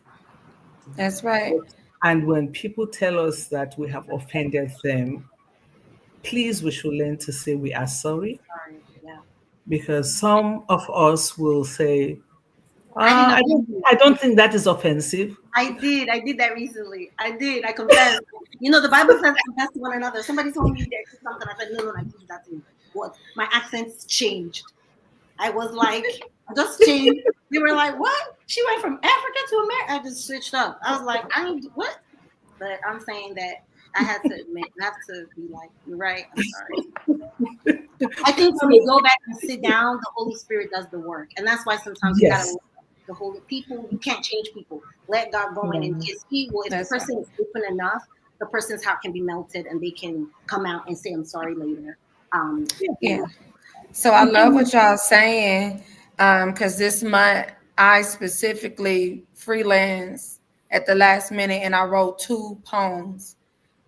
That's right. And when people tell us that we have offended them, please, we should learn to say we are sorry. Because some of us will say, I don't think that is offensive. I did that recently. I confessed. You know, the Bible says confess to one another. Somebody told me there's something. I said, no, I did that thing. What? My accents changed. I was like, I just changed. They were like, what? She went from Africa to America. I just switched up. I was like, what? But I'm saying that I had to admit, I have to be like, you're right. I'm sorry. I think when we go back and sit down, the Holy Spirit does the work. And that's why sometimes you gotta the holy people, you can't change people. Let God go in and his people. If the person is open enough, the person's heart can be melted and they can come out and say, I'm sorry later. So I love what y'all saying. Because this month I specifically freelance at the last minute and I wrote 2 poems.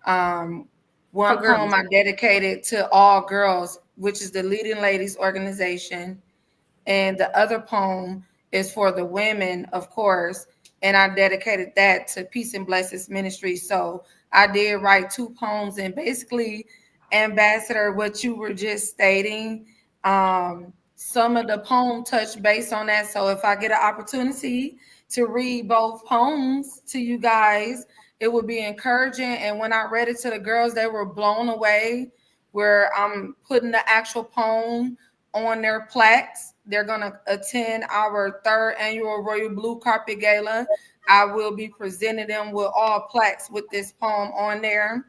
One poem I dedicated to all girls, which is the Leading Ladies organization. And the other poem is for the women, of course. And I dedicated that to Peace and Blessings Ministry. So I did write 2 poems and basically, Ambassador, what you were just stating, some of the poem touched base on that. So if I get an opportunity to read both poems to you guys, it would be encouraging. And when I read it to the girls, they were blown away, where I'm putting the actual poem on their plaques. They're going to attend our 3rd annual Royal Blue Carpet Gala. I will be presenting them with all plaques with this poem on there.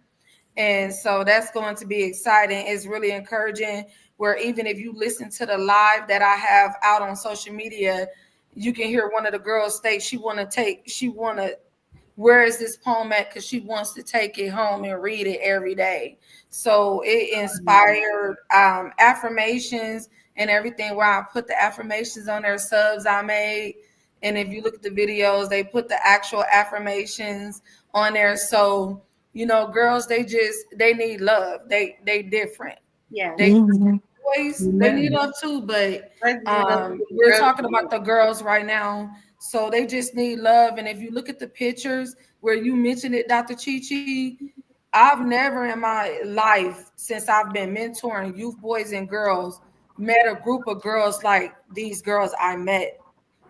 And so that's going to be exciting. It's really encouraging, where even if you listen to the live that I have out on social media, you can hear one of the girls state where is this poem at? Because she wants to take it home and read it every day. So it inspired affirmations and everything, where I put the affirmations on their subs I made. And if you look at the videos, they put the actual affirmations on there. So, you know, girls, they need love. They different. Yeah. They Mhm. boys, they need love too, but we're talking about the girls right now. So they just need love. And if you look at the pictures where you mentioned it, Dr. Chichi, I've never in my life, since I've been mentoring youth boys and girls, met a group of girls like these girls I met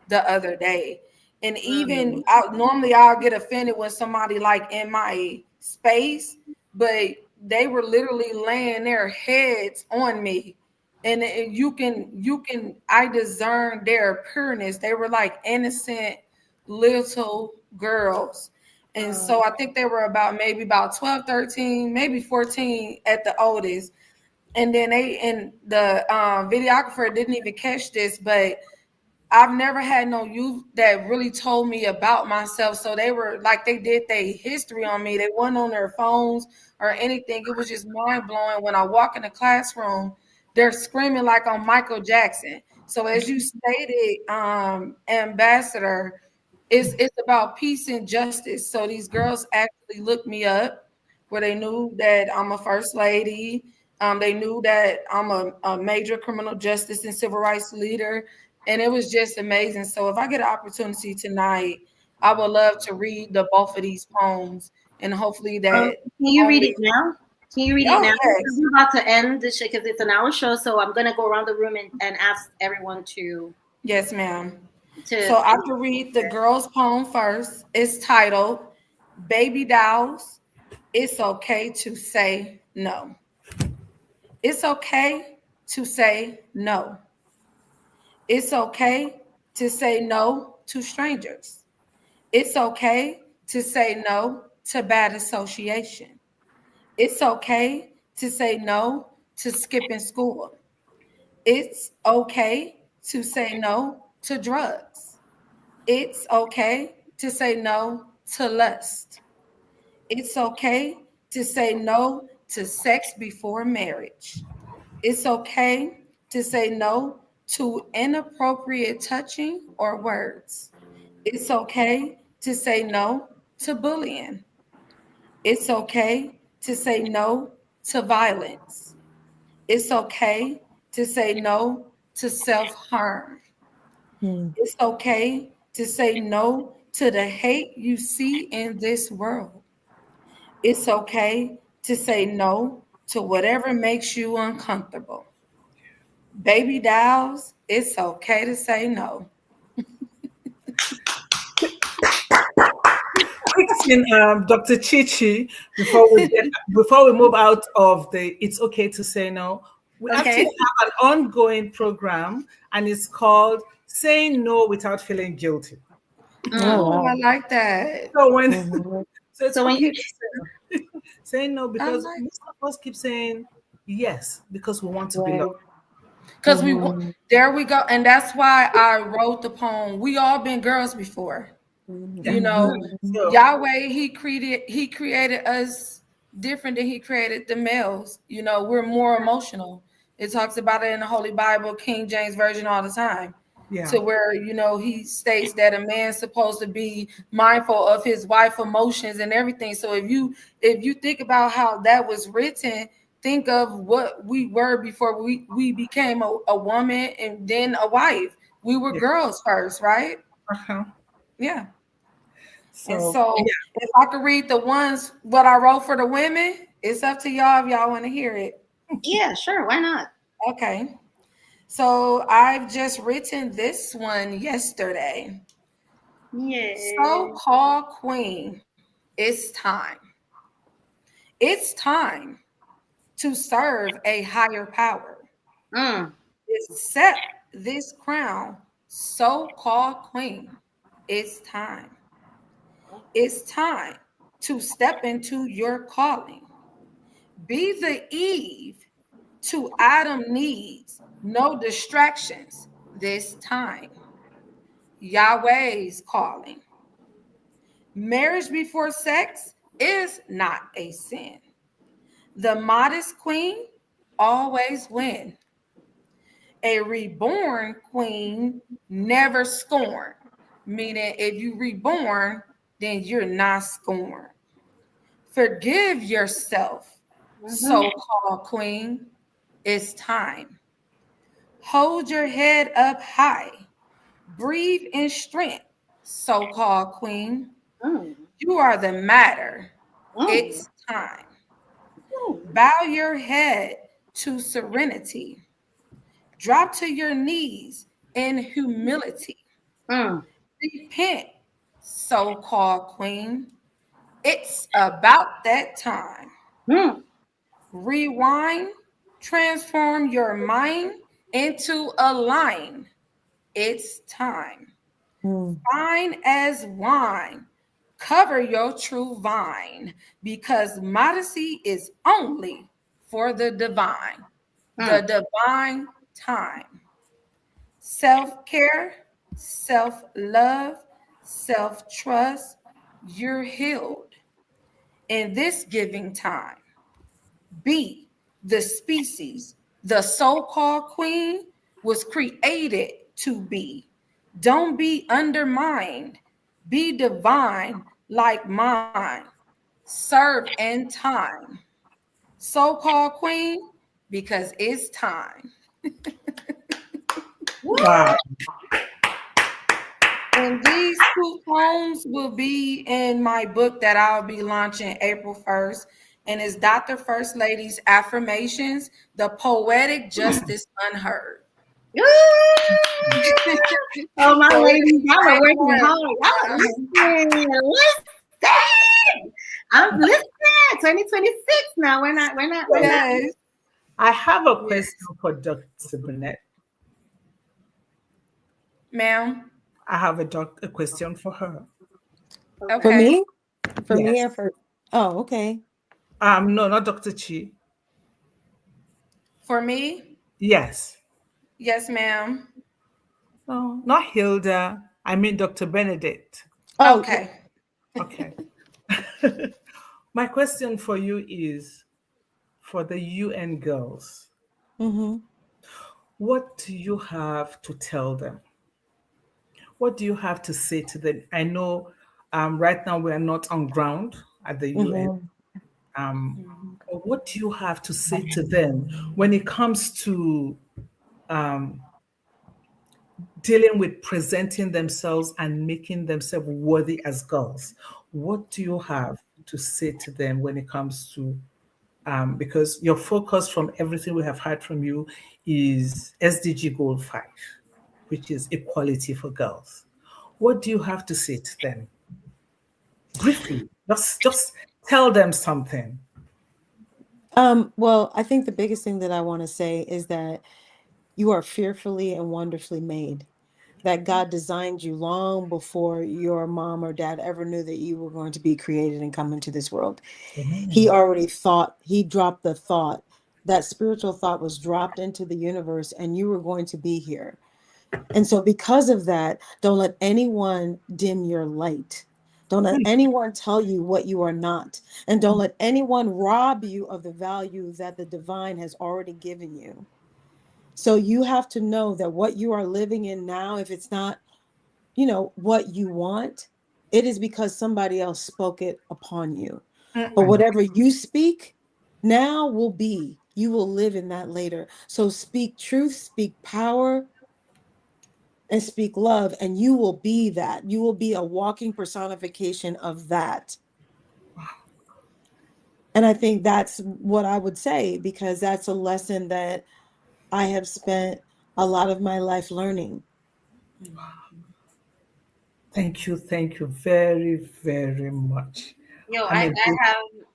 the other day. And even normally I'll get offended when somebody like in my space, but they were literally laying their heads on me. And you can I discern their pureness. They were like innocent little girls. And so I think they were maybe about 12, 13, maybe 14 at the oldest. And then the videographer didn't even catch this, but I've never had no youth that really told me about myself. So they were like, they did their history on me. They weren't on their phones or anything. It was just mind blowing. When I walk in the classroom, they're screaming like I'm Michael Jackson. So as you stated, Ambassador, it's about peace and justice. So these girls actually looked me up, where they knew that I'm a first lady. They knew that I'm a major criminal justice and civil rights leader. And it was just amazing. So if I get an opportunity tonight, I would love to read the both of these poems, and hopefully that. Can you read it now? Can you read it Oh, now? yes. We're about to end the show because it's an hour show. So I'm going to go around the room and ask everyone to. Yes, ma'am. To So I can read the girl's poem first. It's titled Baby Dolls, It's Okay to Say No. It's okay to say no. It's okay to say no to strangers. It's okay to say no to bad association. It's okay to say no to skipping school. It's okay to say no to drugs. It's okay to say no to lust. It's okay to say no to sex before marriage. It's okay to say no to inappropriate touching or words. It's okay to say no to bullying. It's okay to say no to violence. It's okay to say no to self-harm. Mm. It's okay to say no to the hate you see in this world. It's okay to say no to whatever makes you uncomfortable. Baby dolls, it's okay to say no. Quick thing, Dr. Chichi, before we move out of the "It's Okay to Say No," we actually Okay. have an ongoing program, and it's called "Saying No Without Feeling Guilty." Oh, Oh, I wow. like that. So Mhm. so it's So when okay you to say no. Saying no I because like most of us keep saying yes because we want to belong. Right. because Mhm. there we go. And that's why I wrote the poem. We all been girls before. Yeah. You know, Mhm. So Yahweh, he created us different than he created the males. You know, we're more emotional. It talks about it in the Holy Bible, King James Version, all the time. yeah, To where, he states that a man's supposed to be mindful of his wife emotions and everything. So if you think about how that was written, think of what we were before we became a woman and then a wife. We were yeah. girls first, right? Uh-huh. Yeah. And So so if I could read the ones what I wrote for the women, it's up to y'all if y'all want to hear it. Yeah, sure. Why not? Okay. So I've just written this one yesterday. Yeah. So-called queen, it's time. It's time to serve a higher power. Mm. Accept this crown, so-called queen. It's time. It's time to step into your calling. Be the Eve to Adam needs, no distractions this time. Yahweh's calling. Marriage before sex is not a sin. The modest queen always win. A reborn queen never scorn. Meaning, if you reborn, then you're not scorned. Forgive yourself, Mm-hmm. so-called queen. It's time. Hold your head up high. Breathe in strength, so-called queen. Mm. You are the matter. Mm. It's time. Mm. Bow your head to serenity. Drop to your knees in humility. Mm. Repent, so-called queen. It's about that time. Mm. Rewind, transform your mind into a line. It's time. Mm. Fine as wine, cover your true vine, because modesty is only for the divine. The divine time. Self-care, self-love, self-trust, you're healed in this giving time. Be the species the so-called queen was created to be. Don't be undermined. Be divine like mine. Serve in time. So-called queen, because it's time. Wow. And these two poems will be in my book that I'll be launching April 1st. And it's Dr. First Lady's Affirmations, The Poetic Justice Unheard. Oh, my So ladies, y'all are working it's hard. Y'all are listening. Listen. I'm listening. 2026 now. We're not. yes. I have a question for Dr. Bernadette. Ma'am. I have a question for her. Okay. For me? For Yes. me or for oh, okay. No, not Dr. Chi. For me? Yes. Yes, ma'am. No, not Hilda. I mean Dr. Bernadette. Oh, Okay. Okay. My question for you is for the UN girls. mm-hmm. What do you have to tell them? What do you have to say to them? I know right now we are not on ground at the UN. Mm-hmm. But what do you have to say to them when it comes to dealing with presenting themselves and making themselves worthy as girls? What do you have to say to them when it comes to because your focus from everything we have heard from you is SDG Goal 5, which is equality for girls. What do you have to say to them? Briefly, just tell them something. Well, I think the biggest thing that I want to say is that you are fearfully and wonderfully made. That God designed you long before your mom or dad ever knew that you were going to be created and come into this world. He already thought, he dropped the thought. That spiritual thought was dropped into the universe and you were going to be here. And so because of that, don't let anyone dim your light. Don't let anyone tell you what you are not. And don't let anyone rob you of the value that the divine has already given you. So you have to know that what you are living in now, if it's not, what you want, it is because somebody else spoke it upon you. But whatever you speak now will be, you will live in that later. So speak truth, speak power, and speak love, and you will be that. You will be a walking personification of that. And I think that's what I would say, because that's a lesson that I have spent a lot of my life learning. Thank you very, very much. Yo, I mean,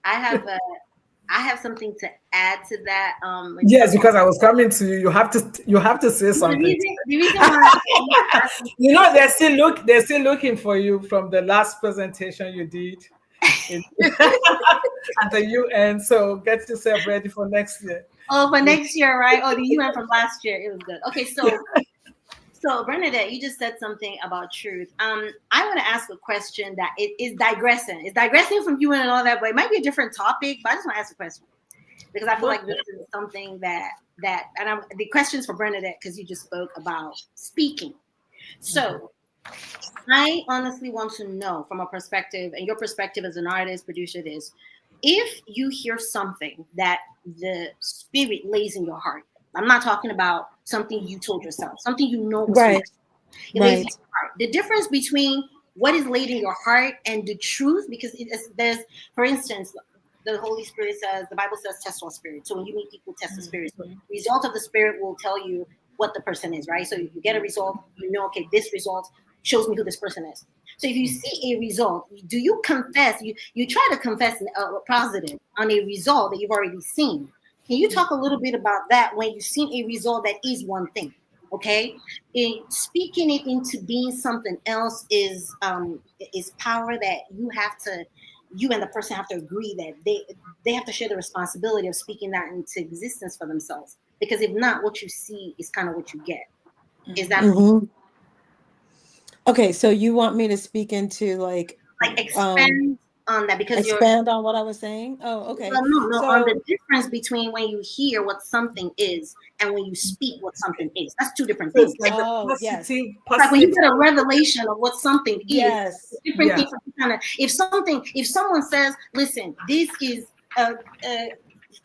I have something to add to that. yes, because I was coming to you. You have to say The something. reason why You know, they're still looking for you from the last presentation you did at the UN. So get yourself ready for next year. oh, for next year, right? Oh, the UN from last year, it was good. Okay, so Bernadette, you just said something about truth. I want to ask a question that it is digressing. It's digressing from UN and all that, but it might be a different topic. But I just want to ask a question because I feel like this is something the question's for Bernadette because you just spoke about speaking. So I honestly want to know from a perspective, and your perspective as an artist, producer, if you hear something that the spirit lays in your heart, I'm not talking about something you told yourself, something you know was from Right. it lays in Right. your heart. The difference between what is laid in your heart and the truth, because there's, for instance, the Holy Spirit says, the Bible says, test all spirits. So when you meet people, test the spirit. So the result of the spirit will tell you what the person is, right? So you get a result, you know, okay, this result shows me who this person is. So if you see a result, do you confess? You try to confess a positive on a result that you've already seen. Can you talk a little bit about that when you've seen a result that is one thing? Okay, speaking it into being something else is power that you and the person have to agree that they have to share the responsibility of speaking that into existence for themselves. Because if not, what you see is kind of what you get. Is that Mm-hmm. Okay, so you want me to speak into like expand on that? Because you're expand on what I was saying? Oh, okay. no, on the So difference between when you hear what something is and when you speak what something is. That's two different So things. it's like the oh, yes. positive, Like when you positive. get a revelation of what something is, Yes. different Yeah. things. Kind of, if someone says, "Listen, this is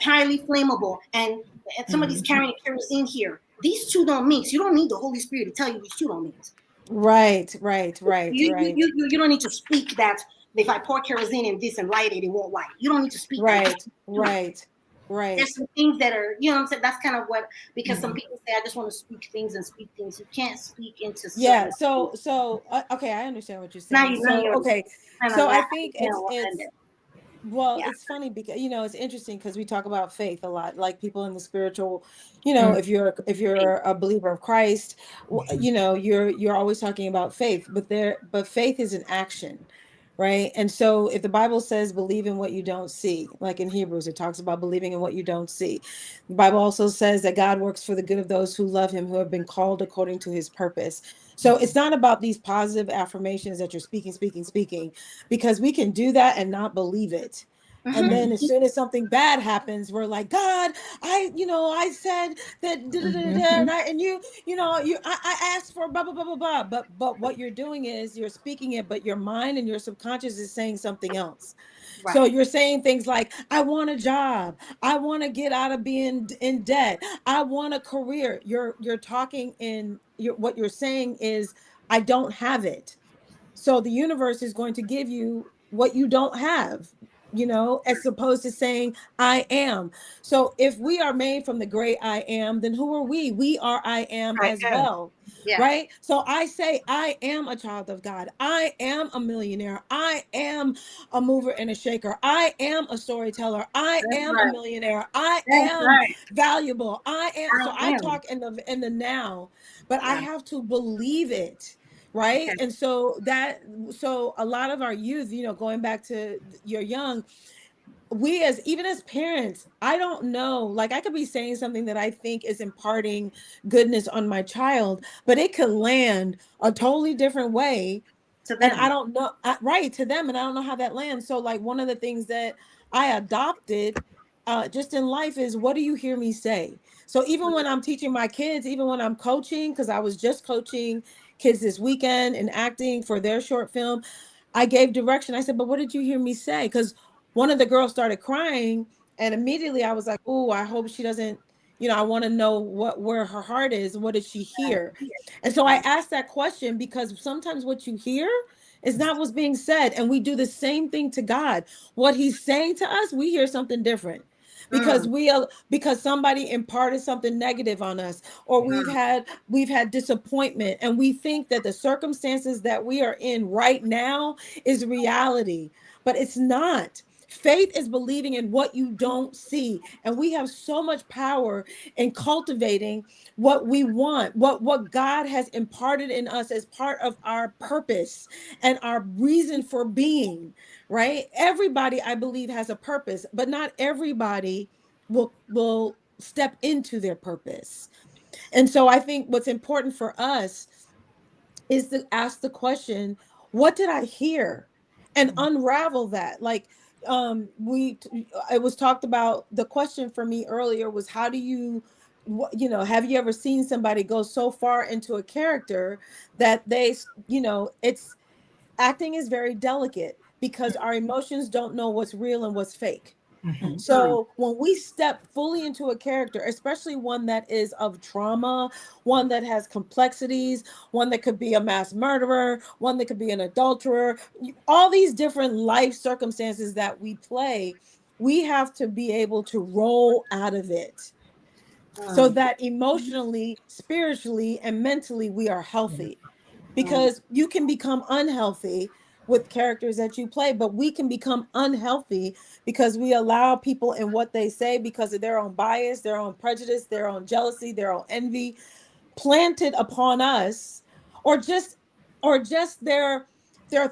highly flammable," and somebody's carrying kerosene here, these two don't mix. You don't need the Holy Spirit to tell you these two don't mix. Right, right, right, right, You don't need to speak that if I pour kerosene in this and light it, it won't light. You don't need to speak that. right, right, right. There's some things that are, you know what I'm saying? That's kind of what, because some people say, I just want to speak things and speak things. You can't speak into Yeah. certain things. So okay, I understand what you're Now saying. So you're okay, kind of so I laughing, think you know, and well, yeah. it's funny because it's interesting because we talk about faith a lot, like people in the spiritual, Mm. if you're a believer of Christ, you're always talking about faith, but faith is an action, right? And so if the Bible says believe in what you don't see, like in Hebrews, it talks about believing in what you don't see. The Bible also says that God works for the good of those who love him, who have been called according to his purpose. So it's not about these positive affirmations that you're speaking, because we can do that and not believe it. And Mm-hmm. then as soon as something bad happens, we're like, God, I said that, da, da, da, da, I asked for blah, blah, blah, blah, blah. But what you're doing is you're speaking it, but your mind and your subconscious is saying something else. Right. So you're saying things like, I want a job. I want to get out of being in debt. I want a career. You're talking what you're saying is, I don't have it. So the universe is going to give you what you don't have, as opposed to saying, I am. So if we are made from the great I am, then who are we? We are I am Right. as Yeah. well. Yeah. Right. So I say, I am a child of God. I am a millionaire. I am a mover and a shaker. I am a storyteller. I That's am a right. millionaire. I That's am right. valuable. I am. So I I am. talk in the now, but I Yeah. have to believe it. Right. Okay. And so a lot of our youth, going back to you're young, even as parents, I don't know, like I could be saying something that I think is imparting goodness on my child, but it could land a totally different way. To And I them. don't know, right, to them, and I don't know how that lands. So like one of the things that I adopted just in life is, what do you hear me say? So even when I'm teaching my kids, even when I'm coaching, because I was just coaching kids this weekend and acting for their short film, I gave direction. I said, but what did you hear me say? Because one of the girls started crying, and immediately I was like, oh, I hope she doesn't, I want to know where her heart is. What did she hear? And so I asked that question because sometimes what you hear is not what's being said. And we do the same thing to God. What he's saying to us, we hear something different because Mm. because somebody imparted something negative on us, or we've had disappointment, and we think that the circumstances that we are in right now is reality, but it's not. Faith is believing in what you don't see, and we have so much power in cultivating what we want, what God has imparted in us as part of our purpose and our reason for being, right? Everybody, I believe, has a purpose, but not everybody will step into their purpose. And so I think what's important for us is to ask the question, what did I hear? And unravel that. Like it was talked about, the question for me earlier was, how do have you ever seen somebody go so far into a character that it's acting is very delicate, because our emotions don't know what's real and what's fake. Mhm. So when we step fully into a character, especially one that is of trauma, one that has complexities, one that could be a mass murderer, one that could be an adulterer, all these different life circumstances that we play, we have to be able to roll out of it so that emotionally, spiritually, and mentally we are healthy. Because you can become unhealthy with characters that you play, but we can become unhealthy because we allow people in what they say because of their own bias, their own prejudice, their own jealousy, their own envy planted upon us, or just their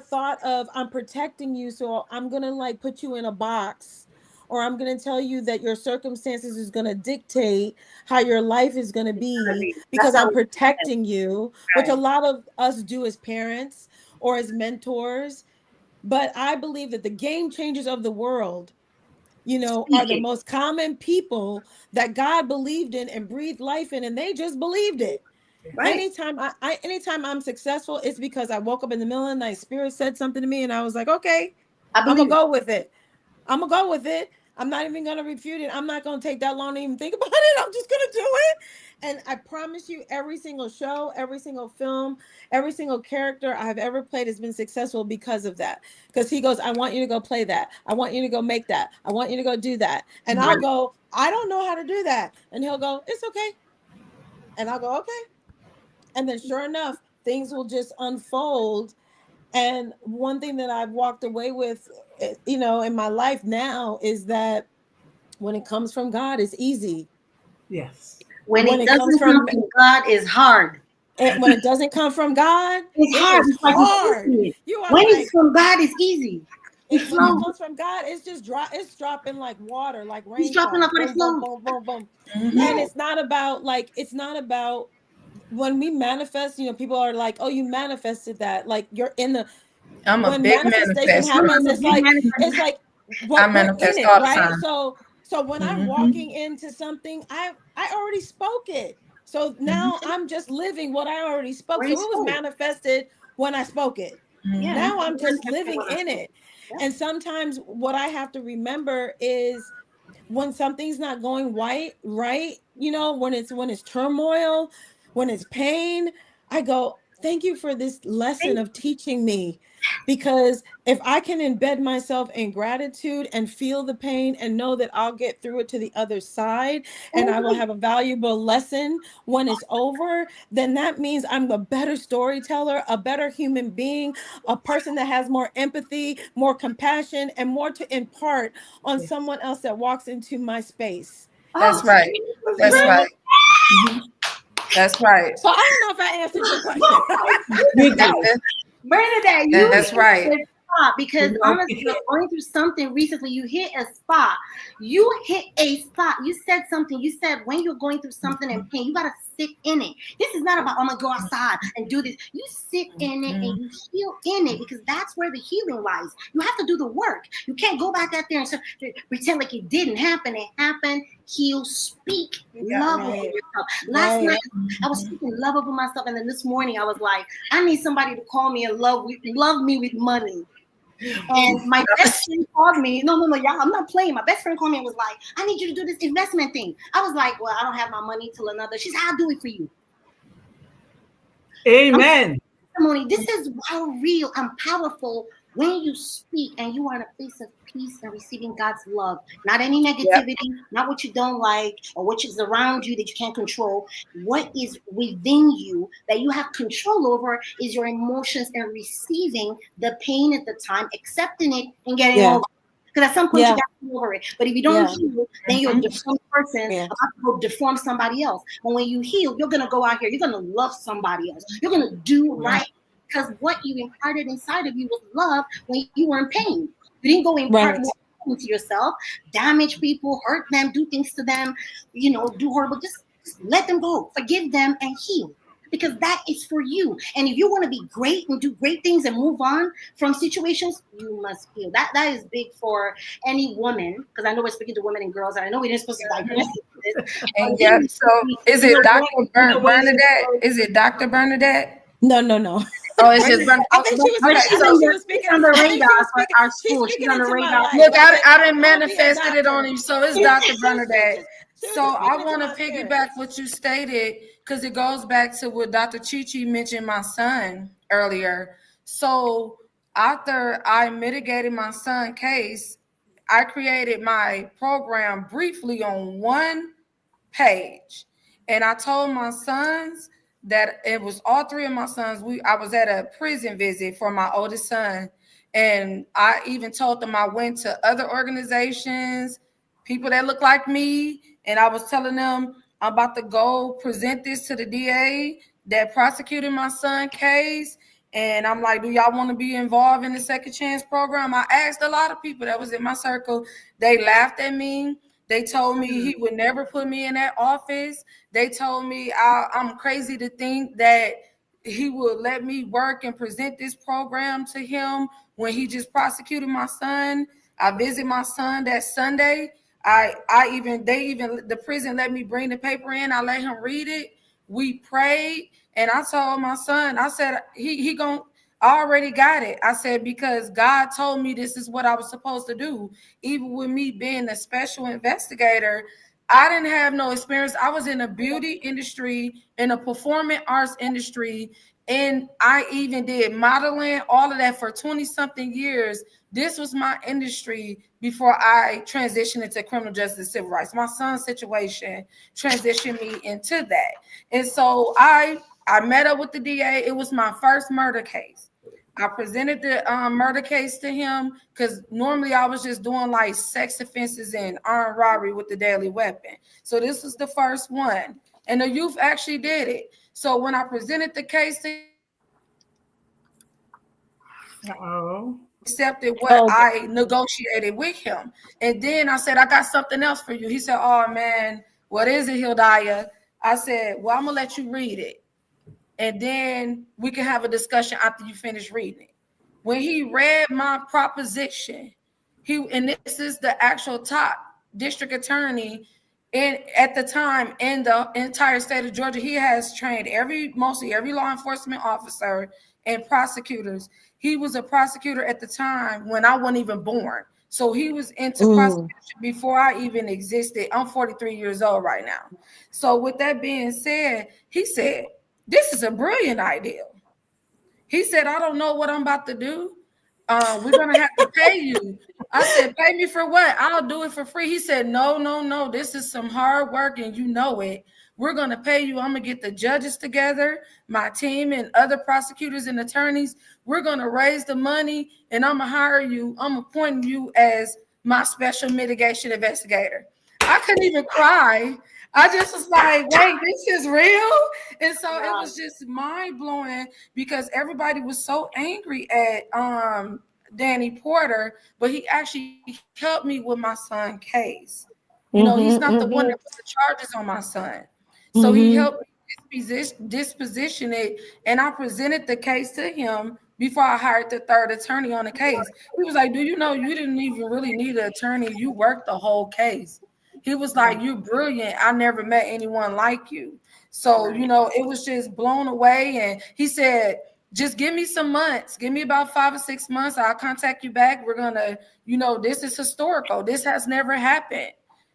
thought of, I'm protecting you, so I'm gonna like put you in a box, or I'm going to tell you that your circumstances is going to dictate how your life is going to be because I'm protecting you, which a lot of us do as parents or as mentors. But I believe that the game changers of the world, you know, are the most common people that God believed in and breathed life in, and they just believed it. Right. Anytime I'm successful, it's because I woke up in the middle of the night, spirit said something to me, and I was like, okay, I'm gonna go with it. I'm gonna go with it. I'm not even gonna refute it. I'm not gonna take that long to even think about it. I'm just gonna do it. And I promise you, every single show, every single film, every single character I've ever played has been successful because of that. Because he goes, I want you to go play that. I want you to go make that. I want you to go do that. And I'll go, I don't know how to do that. And he'll go, it's okay. And I'll go, okay. And then sure enough, things will just unfold. And one thing that I've walked away with, you know, in my life now is that when it comes from God, it's easy. Yes. When it doesn't come from God, it's hard. And when it doesn't come from God, it's hard. It's hard. When it's from God, it's easy. When it comes from God, it's just dropping like water, like rain. It's dropping up on the floor. Boom, boom, boom. And it's not about when we manifest, you know, people are like, oh, you manifested that. Like you're in the when manifestation happens, it's like I manifest all the time. So when I'm walking into something, I already spoke it. So now I'm just living what I already spoke. So it was manifested when I spoke it. Now I'm just living in it. And sometimes what I have to remember is when something's not going right, you know, when it's turmoil, when it's pain, I go, thank you for this lesson of teaching me. Because if I can embed myself in gratitude and feel the pain and know that I'll get through it to the other side and I will have a valuable lesson when it's over, then that means I'm a better storyteller, a better human being, a person that has more empathy, more compassion, and more to impart on someone else that walks into my space. That's right. That's right. That's right. So I don't know if I answered your question. Bernadette, that's right. Because honestly, you're going through something recently. You hit a spot. You hit a spot. You said something. You said when you're going through something in pain, you gotta sit in it. This is not about I'm gonna go outside and do this. You sit in it and you heal in it because that's where the healing lies. You have to do the work. You can't go back out there and pretend like it didn't happen. It happened. Heal, speak love over yourself. Last night I was speaking love over myself, and then this morning I was like, I need somebody to call me and love me with money. And my best friend called me. No, y'all, I'm not playing. My best friend called me and was like, I need you to do this investment thing. I was like, well, I don't have my money till another. She said, I'll do it for you. Amen. This is how real and powerful when you speak and you are in a place of peace and receiving God's love. Not any negativity, not what you don't like or what is around you that you can't control. What is within you that you have control over is your emotions and receiving the pain at the time, accepting it and getting over it. Because at some point you got to get over it. But if you don't heal, then you're a deformed person about to go deform somebody else. And when you heal, you're going to go out here. You're going to love somebody else. You're going to do right. Because what you imparted inside of you was love when you were in pain. You didn't go impart more pain to yourself, damage people, hurt them, do things to them, you know, do horrible. Just let them go. Forgive them and heal. Because that is for you. And if you want to be great and do great things and move on from situations, you must heal. That is big for any woman. Because I know we're speaking to women and girls. And I know we didn't supposed to digress into this. And so is it Dr. Bernadette? Is it Dr. Bernadette? No. Oh, it's just Bernadette. I think she was. Okay, She's so on she the, was speaking. she's on the I think she radar was for speaking. our She's school. She's speaking on the into my radar. life. look, I I done be a manifested it on doctor. him. So it's Dr. Bernadette. She was So I speaking to want to my spirit. piggyback what you stated because it goes back to what Dr. Chichi mentioned my son earlier. So after I mitigated my son's case, I created my program briefly on one page. And I told my sons that it was all three of my sons. I was at a prison visit for my oldest son. And I even told them I went to other organizations, people that look like me. And I was telling them I'm about to go present this to the DA that prosecuted my son's case. And I'm like, do y'all want to be involved in the second chance program? I asked a lot of people that was in my circle. They laughed at me. They told me he would never put me in that office. They told me I'm crazy to think that he would let me work and present this program to him when he just prosecuted my son. I visit my son that Sunday. The prison let me bring the paper in. I let him read it. We prayed, and I told my son, I said, I already got it. I said, because God told me this is what I was supposed to do. Even with me being a special investigator, I didn't have no experience. I was in a beauty industry, in a performing arts industry, and I even did modeling, all of that for 20 something years. This was my industry before I transitioned into criminal justice and civil rights. My son's situation transitioned me into that. And so I met up with the DA. It was my first murder case. I presented the murder case to him because normally I was just doing like sex offenses and armed robbery with the deadly weapon. So this was the first one. And the youth actually did it. So when I presented the case to accepted what I negotiated with him. And then I said, I got something else for you. He said, oh man, what is it, Hildiah? I said, well, I'm gonna let you read it. And then we can have a discussion after you finish reading it. When he read my proposition, and this is the actual top district attorney at the time in the entire state of Georgia. He has trained mostly every law enforcement officer and prosecutors. He was a prosecutor at the time when I wasn't even born. So he was into prosecution before I even existed. I'm 43 years old right now. So with that being said, he said, this is a brilliant idea. He said, I don't know what I'm about to do. We're going to have to pay you. I said, pay me for what? I'll do it for free. He said, no. This is some hard work and you know it. We're going to pay you. I'm going to get the judges together, my team and other prosecutors and attorneys. We're going to raise the money and I'm going to hire you. I'm appointing you as my special mitigation investigator. I couldn't even cry. I just was like, wait, this is real? And so it was just mind blowing because everybody was so angry at Danny Porter, but he actually helped me with my son's case. You know, he's not the one that put the charges on my son. So he helped me disposition it, and I presented the case to him before I hired the third attorney on the case. He was like, do you know you didn't even really need an attorney? You worked the whole case. He was like, you're brilliant. I never met anyone like you. So, you know, it was just blown away. And he said, just give me some months. Give me about 5 or 6 months. I'll contact you back. We're going to, you know, this is historical. This has never happened.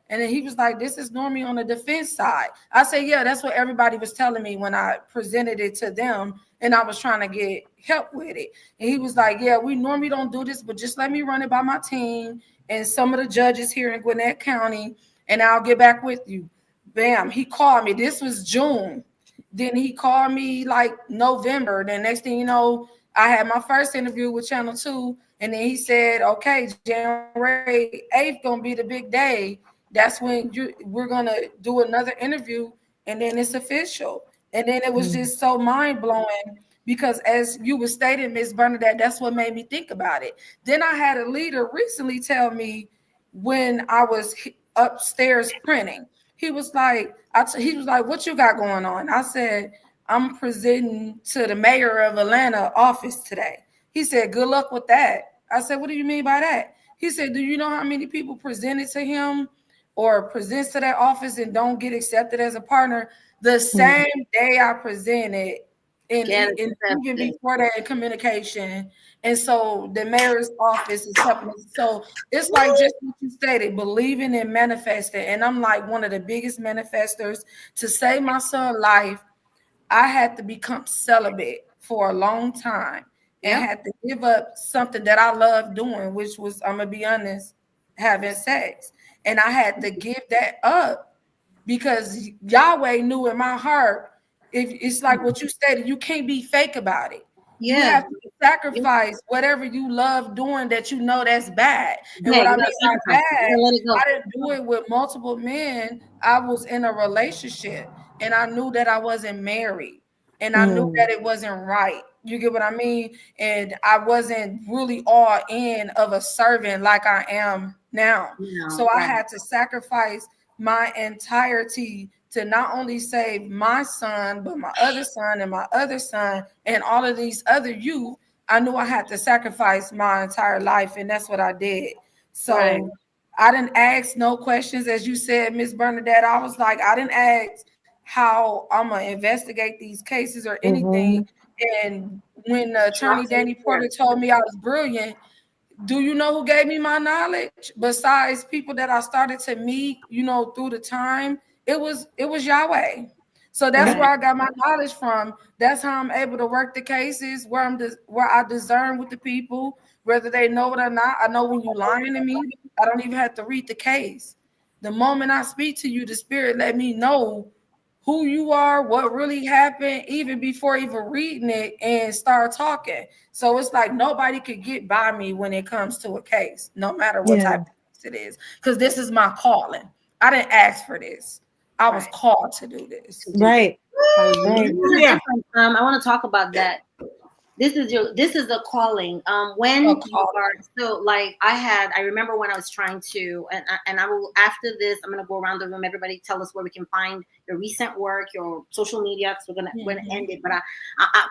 And then he was like, this is normally on the defense side. I said, yeah, that's what everybody was telling me when I presented it to them and I was trying to get help with it. And he was like, yeah, we normally don't do this, but just let me run it by my team and some of the judges here in Gwinnett County, and I'll get back with you. Bam, he called me. This was June. Then he called me like November. Then next thing you know, I had my first interview with Channel 2. And then he said, okay, January 8th going to be the big day. That's when we're going to do another interview. And then it's official. And then it was just so mind-blowing because as you were stating, Ms. Bernadette, that's what made me think about it. Then I had a leader recently tell me when I was upstairs printing, he was like, what you got going on? I said, I'm presenting to the mayor of Atlanta office today. He said, good luck with that. I said, what do you mean by that? He said, do you know how many people presented to him or presents to that office and don't get accepted as a partner? The same day I presented, and even before that, in communication. And so the mayor's office is helping us. So it's like just what you stated, believing and manifesting. And I'm like one of the biggest manifestors. To save my son's life, I had to become celibate for a long time and had to give up something that I love doing, which was, I'm going to be honest, having sex. And I had to give that up because Yahweh knew in my heart, if it's like what you stated, you can't be fake about it. You have to sacrifice whatever you love doing that you know that's bad. And what I mean by bad, I didn't do it with multiple men. I was in a relationship and I knew that I wasn't married and I knew that it wasn't right. You get what I mean? And I wasn't really all in of a servant like I am now. So I had to sacrifice my entirety to not only save my son, but my other son and my other son and all of these other youth. I knew I had to sacrifice my entire life, and that's what I did. So I didn't ask no questions, as you said, Miss Bernadette. I was like, I didn't ask how I'm gonna investigate these cases or anything. And when Attorney Danny Porter told me I was brilliant, do you know who gave me my knowledge besides people that I started to meet, you know, through the time? It was Yahweh. So that's where I got my knowledge from. That's how I'm able to work the cases, where I discern with the people, whether they know it or not. I know when you're lying to me, I don't even have to read the case. The moment I speak to you, the Spirit let me know who you are, what really happened, even before even reading it and start talking. So it's like nobody could get by me when it comes to a case, no matter what type of case it is, because this is my calling. I didn't ask for this. I was called to do this. Right. I want to talk about that. This is a calling. When you are so like I remember when I was trying to, and I will, after this, I'm going to go around the room. Everybody tell us where we can find your recent work, your social media, because we're going to end it. But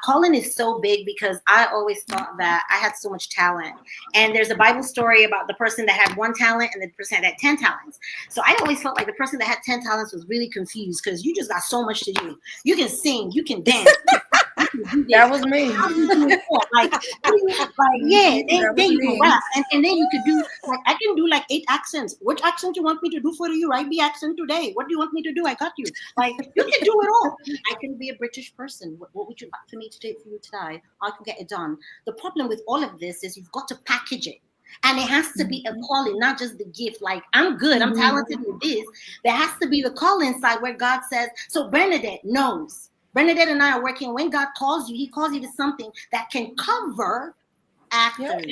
calling is so big because I always thought that I had so much talent. And there's a Bible story about the person that had 1 talent and the person that had 10 talents. So I always felt like the person that had 10 talents was really confused because you just got so much to do. You can sing, you can dance. That was me. Then you can rap, and then you could do like I can do like 8 accents. Which accent you want me to do for you? Write the accent today. What do you want me to do? I got you. Like you can do it all. I can be a British person. What would you like for me to do for you today? I can get it done. The problem with all of this is you've got to package it. And it has to be a calling, not just the gift. Like, I'm good, I'm talented with this. There has to be the calling side where God says, so Bernadette knows. Bernadette and I are working. When God calls you, he calls you to something that can cover actors,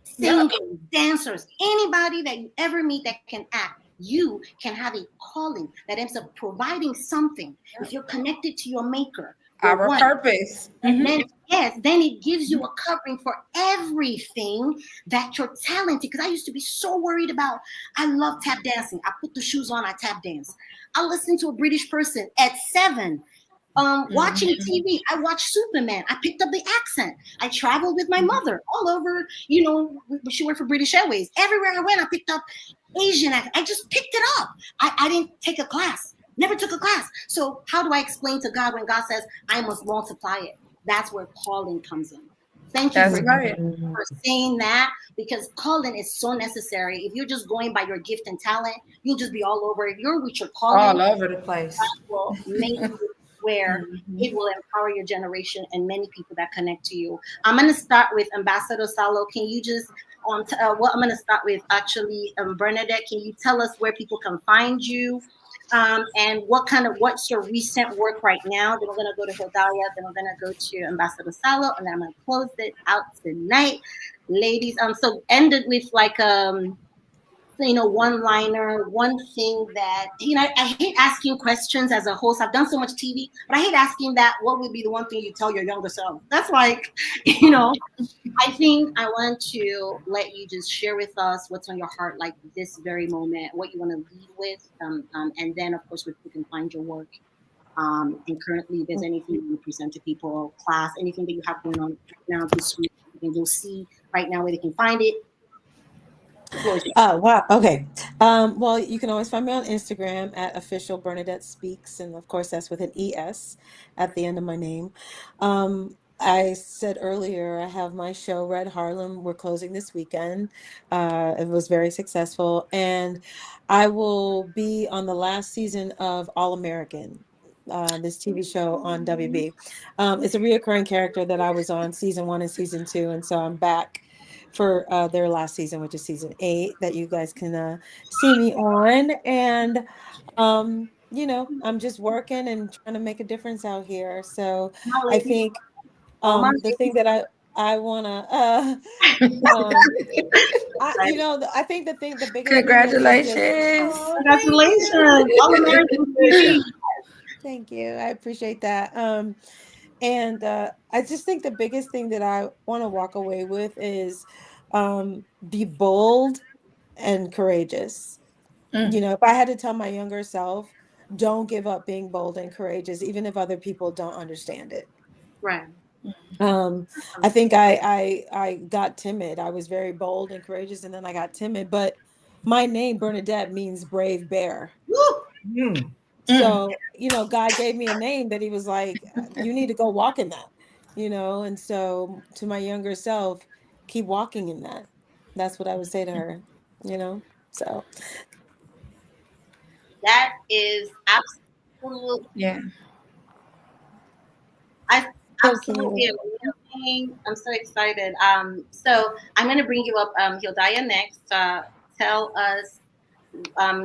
singers, dancers, anybody that you ever meet that can act. You can have a calling that ends up providing something. If you're connected to your maker, our purpose. And then it gives you a covering for everything that you're talented. Because I used to be so worried about, I love tap dancing. I put the shoes on, I tap dance. I listened to a British person at 7. Watching TV, I watched Superman. I picked up the accent. I traveled with my mother all over, she worked for British Airways. Everywhere I went, I picked up Asian accent. I just picked it up. I didn't take a class, never took a class. So how do I explain to God when God says, I must multiply it? That's where calling comes in. Thank you for saying that, because calling is so necessary. If you're just going by your gift and talent, you'll just be all over. If you're with your calling, all over the place, that will make you where it will empower your generation and many people that connect to you. I'm going to start with Ambassador Salo. Can you just, I'm going to start with actually Bernadette. Can you tell us where people can find you and what's your recent work right now? Then we're going to go to Hildiah. Then we're going to go to Ambassador Salo, and then I'm going to close it out tonight, ladies. So ended with like one-liner, one thing that, I hate asking questions as a host. I've done so much TV, but I hate asking that. What would be the one thing you tell your younger self? That's like, I think I want to let you just share with us what's on your heart, like this very moment, what you want to lead with. And then, of course, we can find your work. And currently, if there's anything you present to people, class, anything that you have going on right now this week, and you'll see right now where they can find it. Oh, wow. Okay. Well, you can always find me on Instagram at official Bernardet Speaks. And of course, that's with an ES at the end of my name. I said earlier, I have my show, Red Harlem. We're closing this weekend. It was very successful. And I will be on the last season of All American, this TV show on WB. It's a reoccurring character that I was on season 1 and season 2. And so I'm back for their last season, which is season 8, that you guys can see me on. And I'm just working and trying to make a difference out here. So I think the thing that I wanna I think the biggest thing that is just, Congratulations. oh, Congratulations. All American TV. thank you. I appreciate that. And I just think the biggest thing that I want to walk away with is be bold and courageous. If I had to tell my younger self, don't give up being bold and courageous, even if other people don't understand it. Right. I think I got timid. I was very bold and courageous, and then I got timid. But my name, Bernadette, means brave bear. Mm. So, God gave me a name that he was like, you need to go walk in that, and so to my younger self, keep walking in that. That's what I would say to her, so. That is absolutely, Yeah. Thank absolutely you. amazing. I'm so excited. So I'm going to bring you up, Hildiah, next. Tell us,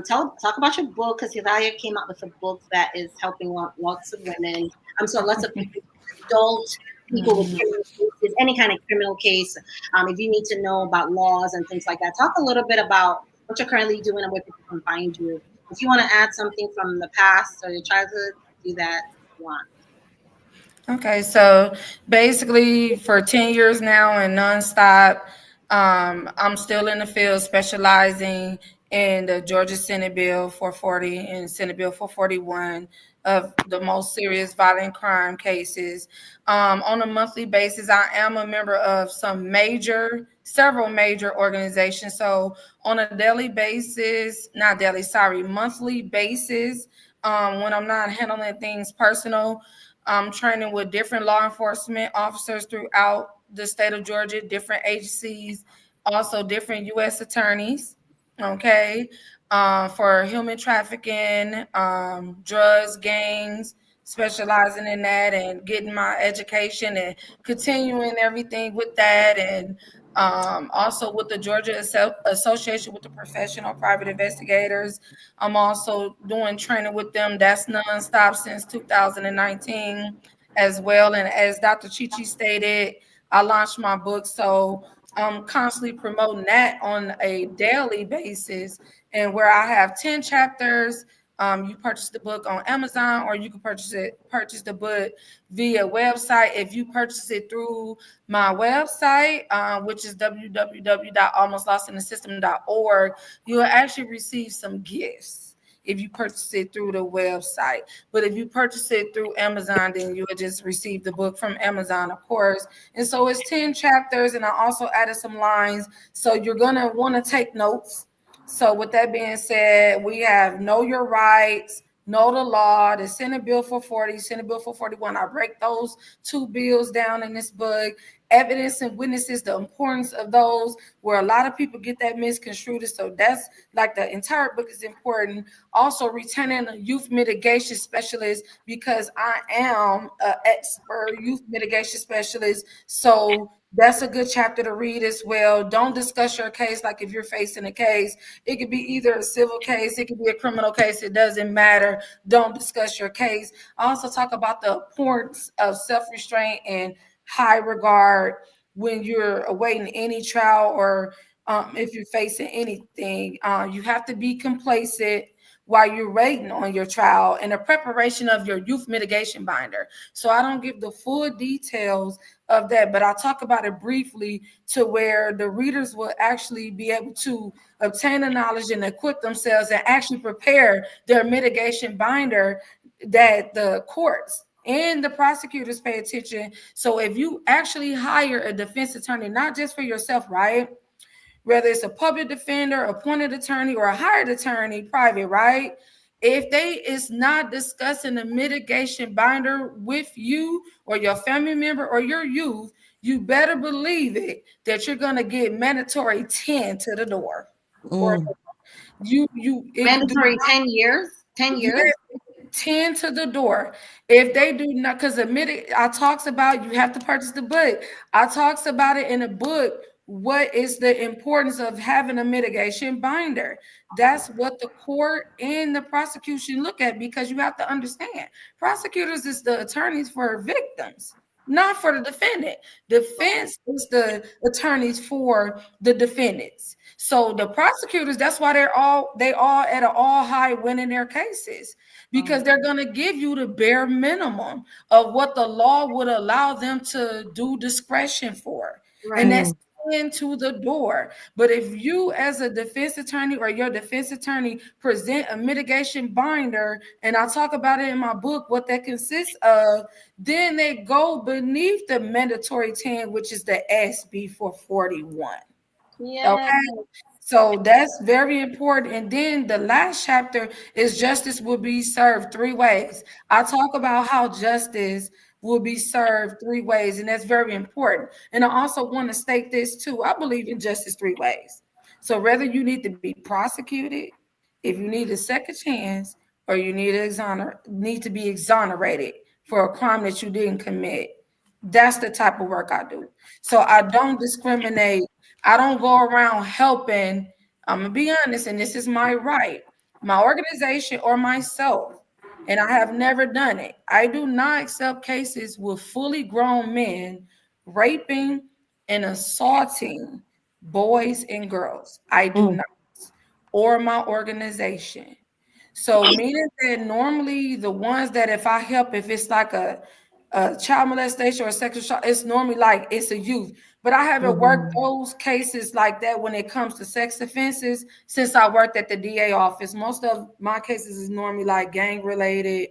talk about your book, because Hildiah came out with a book that is helping lots of women. Lots of people, adult people with criminal cases, any kind of criminal case. If you need to know about laws and things like that, talk a little bit about what you're currently doing and where people can find you. If you want to add something from the past or your childhood, do that if you want. Okay, so basically for 10 years now and nonstop, I'm still in the field specializing in the Georgia Senate Bill 440 and Senate Bill 441 of the most serious violent crime cases. On a monthly basis, I am a member of several major organizations. So on a monthly basis, when I'm not handling things personal, I'm training with different law enforcement officers throughout the state of Georgia, different agencies, also different U.S. attorneys, okay, for human trafficking, drugs, gangs, specializing in that and getting my education and continuing everything with that. And also with the Georgia Association with the Professional Private Investigators. I'm also doing training with them. That's nonstop since 2019 as well. And as Dr. Chichi stated, I launched my book. So I'm constantly promoting that on a daily basis, and where I have 10 chapters. You purchase the book on Amazon, or you can purchase the book via website. If you purchase it through my website, which is www.almostlostinthesystem.org, you'll actually receive some gifts if you purchase it through the website. But if you purchase it through Amazon, then you'll just receive the book from Amazon, of course. And so it's 10 chapters, and I also added some lines. So you're going to want to take notes. So with that being said, we have Know Your Rights, Know the Law, the Senate Bill 440, Senate Bill 441. I break those two bills down in this book. Evidence and witnesses, the importance of those, where a lot of people get that misconstrued. So that's like the entire book is important. Also retaining a youth mitigation specialist, because I am an expert youth mitigation specialist. So that's a good chapter to read as well. Don't discuss your case like if you're facing a case. It could be either a civil case, it could be a criminal case. It doesn't matter. Don't discuss your case. I also talk about the importance of self-restraint and high regard when you're awaiting any trial, or if you're facing anything. You have to be complacent while you're waiting on your trial and the preparation of your youth mitigation binder. So I don't give the full details of that, but I'll talk about it briefly to where the readers will actually be able to obtain the knowledge and equip themselves and actually prepare their mitigation binder that the courts and the prosecutors pay attention. So if you actually hire a defense attorney, not just for yourself, right? whether it's a public defender, appointed attorney, or a hired attorney, private, right? If they is not discussing a mitigation binder with you or your family member or your youth, you better believe it that you're gonna get mandatory 10 to the door. Or you mandatory 10 years. 10 years. 10 to the door. If they do not, because I talks about, you have to purchase the book. I talks about it in the book. What is the importance of having a mitigation binder? That's what the court and the prosecution look at, because you have to understand, prosecutors is the attorneys for victims, not for the defendant. Defense is the attorneys for the defendants. So the prosecutors, that's why they all at an all high winning their cases, because they're going to give you the bare minimum of what the law would allow them to do discretion for. Right. And that's into the door. But if you as a defense attorney or your defense attorney present a mitigation binder, and I talk about it in my book, what that consists of, then they go beneath the mandatory 10, which is the SB 441. Yeah. Okay. So that's very important. And then the last chapter is justice will be served 3 ways. I talk about how justice will be served 3 ways, and that's very important. And I also want to state this too. I believe in justice 3 ways. So whether you need to be prosecuted, if you need a second chance, or you need to be exonerated for a crime that you didn't commit, that's the type of work I do. So I don't discriminate. I don't go around helping. I'm going to be honest, and this is my right, my organization or myself, and I have never done it. I do not accept cases with fully grown men raping and assaulting boys and girls. I do not, or my organization. So meaning that normally the ones that if I help, if it's like a child molestation or sexual assault, it's normally like it's a youth. But I haven't worked those cases like that when it comes to sex offenses since I worked at the DA office. Most of my cases is normally like gang related,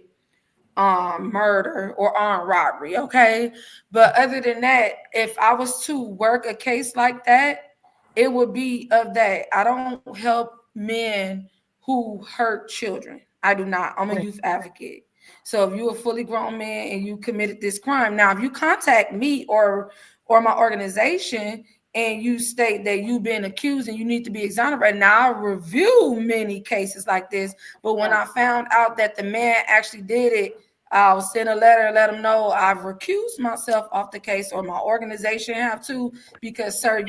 murder or armed robbery. Okay. But other than that, if I was to work a case like that, it would be of that. I don't help men who hurt children. I do not. I'm a youth advocate. So if you're a fully grown man and you committed this crime, now if you contact me or my organization and you state that you've been accused and you need to be exonerated, now I review many cases like this. But when I found out that the man actually did it, I'll send a letter and let them know I've recused myself off the case, or my organization have to, because sir,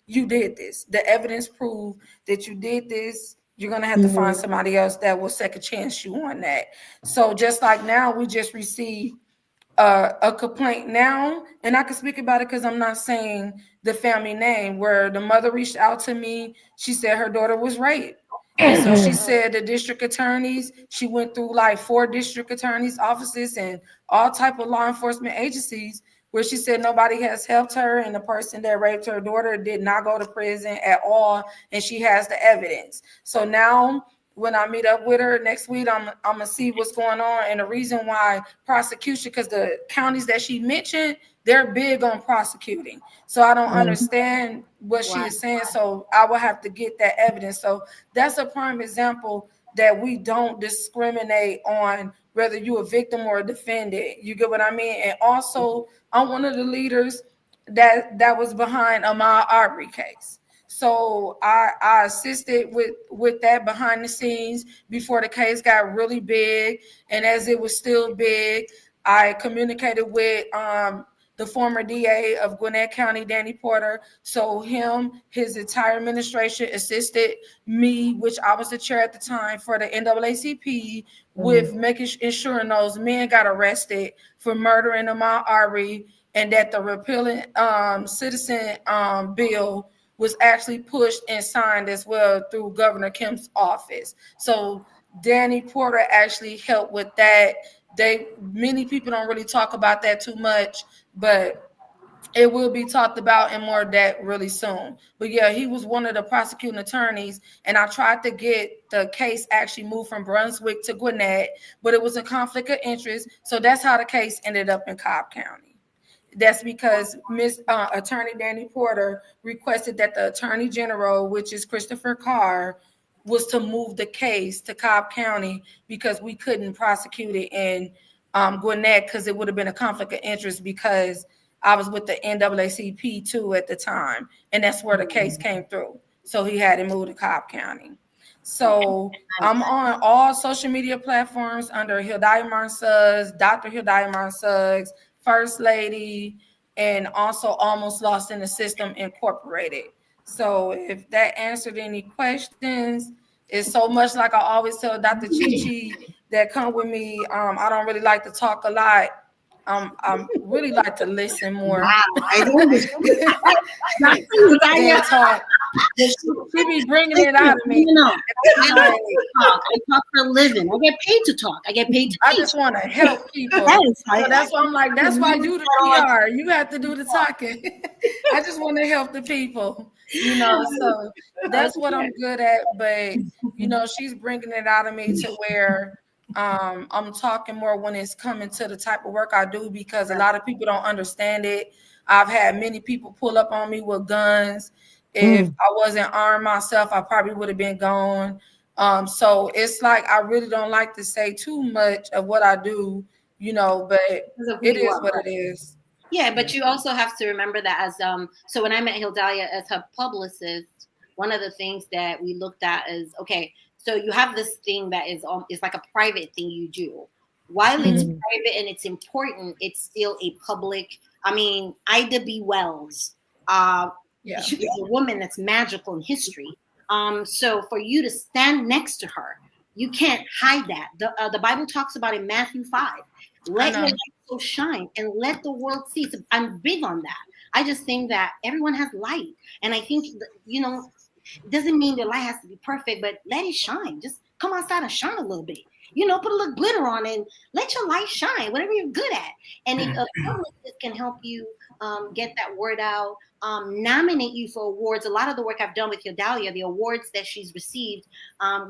you did this. The evidence proved that you did this. You're going to have to find somebody else that will second chance you on that. So just like now, we just received a complaint now, and I can speak about it because I'm not saying the family name, where the mother reached out to me. She said her daughter was raped. And so she said the district attorneys, she went through like 4 district attorneys' offices and all type of law enforcement agencies, where she said nobody has helped her, and the person that raped her daughter did not go to prison at all, and she has the evidence. So now when I meet up with her next week, I'm going to see what's going on. And the reason why prosecution, because the counties that she mentioned, they're big on prosecuting. So I don't understand what she is saying. So I will have to get that evidence. So that's a prime example that we don't discriminate on whether you're a victim or a defendant. You get what I mean? And also, I'm one of the leaders that was behind Ahmaud Arbery case. So I assisted with that behind the scenes before the case got really big. And as it was still big, I communicated with the former DA of Gwinnett County, Danny Porter. So his entire administration assisted me, which I was the chair at the time for the NAACP, with ensuring those men got arrested for murdering Ahmaud Arbery, and that the repealing citizen bill was actually pushed and signed as well through Governor Kemp's office. So Danny Porter actually helped with that. Many people don't really talk about that too much, but it will be talked about and more of that really soon. But yeah, he was one of the prosecuting attorneys, and I tried to get the case actually moved from Brunswick to Gwinnett, but it was a conflict of interest. So that's how the case ended up in Cobb County. that's because Attorney Danny Porter requested that the Attorney General, which is Christopher Carr, was to move the case to Cobb County because we couldn't prosecute it in Gwinnett because it would have been a conflict of interest because I was with the NAACP too at the time, and that's where the case came through. So he had to move to Cobb County. So I'm on all social media platforms under Hildiah Martin Suggs, Dr. Hildiah Martin Suggs, First Lady, and also Almost Lost in the System Incorporated. So if that answered any questions, it's so much like I always tell Dr. Chichi that come with me. I don't really like to talk a lot. I really like to listen more. Wow, I don't than talk. She be bringing it out of me. You know, I don't talk. I talk for a living. I get paid to talk. I get paid to teach. I just want to help people. So that's why I'm like, that's why I do the PR. You have to do the talking. I just want to help the people, you know. So that's what I'm good at. But you know, she's bringing it out of me to where I'm talking more when it's coming to the type of work I do, because a lot of people don't understand it. I've had many people pull up on me with guns. If I wasn't armed myself, I probably would have been gone. So it's like I really don't like to say too much of what I do, you know, but it is what it is. Yeah, but you also have to remember that as so when I met Hildiah as her publicist, one of the things that we looked at is, okay, so you have this thing that is it's like a private thing you do. While it's private and it's important, it's still a public. I mean, Ida B. Wells, she's a woman that's magical in history. So for you to stand next to her, you can't hide that. The Bible talks about in Matthew 5. Let your light so shine and let the world see. So I'm big on that. I just think that everyone has light, and I think you know. It doesn't mean the light has to be perfect, but let it shine. Just come outside and shine a little bit. You know, put a little glitter on it and let your light shine, whatever you're good at. And if a publicist can help you get that word out, nominate you for awards. A lot of the work I've done with Hildiah, the awards that she's received,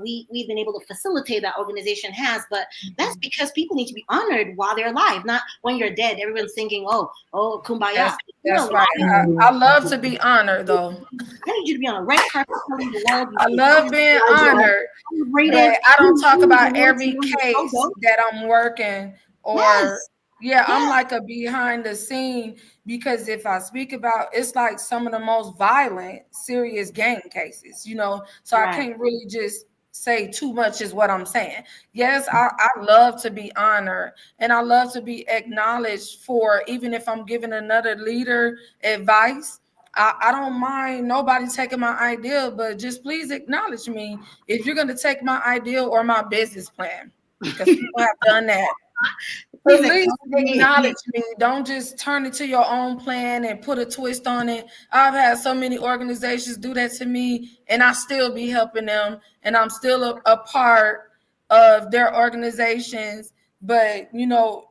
we've been able to facilitate that organization has, but that's because people need to be honored while they're alive, not when you're dead. Everyone's thinking, oh, kumbaya. That's right. I love to be honored, though. I need you to be on a red carpet telling the world. I love being honored, but I don't talk about every case that I'm working or. Yes. I'm like a behind the scene, because if I speak about, it's like some of the most violent, serious gang cases, you know, so I can't really just say too much is what I'm saying. Yes, I love to be honored, and I love to be acknowledged for, even if I'm giving another leader advice, I don't mind nobody taking my idea, but just please acknowledge me if you're going to take my idea or my business plan, because people have done that. At least acknowledge me. Don't just turn it to your own plan and put a twist on it. I've had so many organizations do that to me, and I still be helping them, and I'm still a part of their organizations. But you know,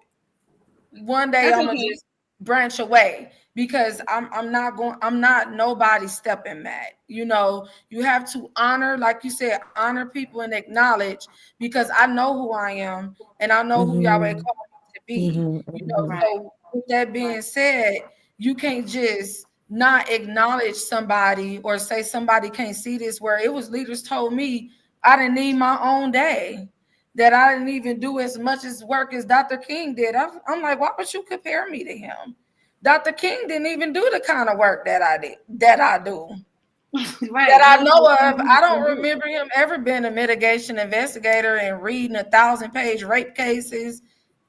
one day I'm gonna just branch away, because I'm not nobody stepping mat. You know, you have to honor, like you said, honor people and acknowledge, because I know who I am and I know who Yahweh called me to be. You know, so with that being said, you can't just not acknowledge somebody or say somebody can't see this, where it was leaders told me I didn't need my own day, that I didn't even do as much as work as Dr. King did. I'm like, why would you compare me to him? Dr.King didn't even do the kind of work that I do. That I know of. I don't remember him ever being a mitigation investigator and reading 1,000-page rape cases,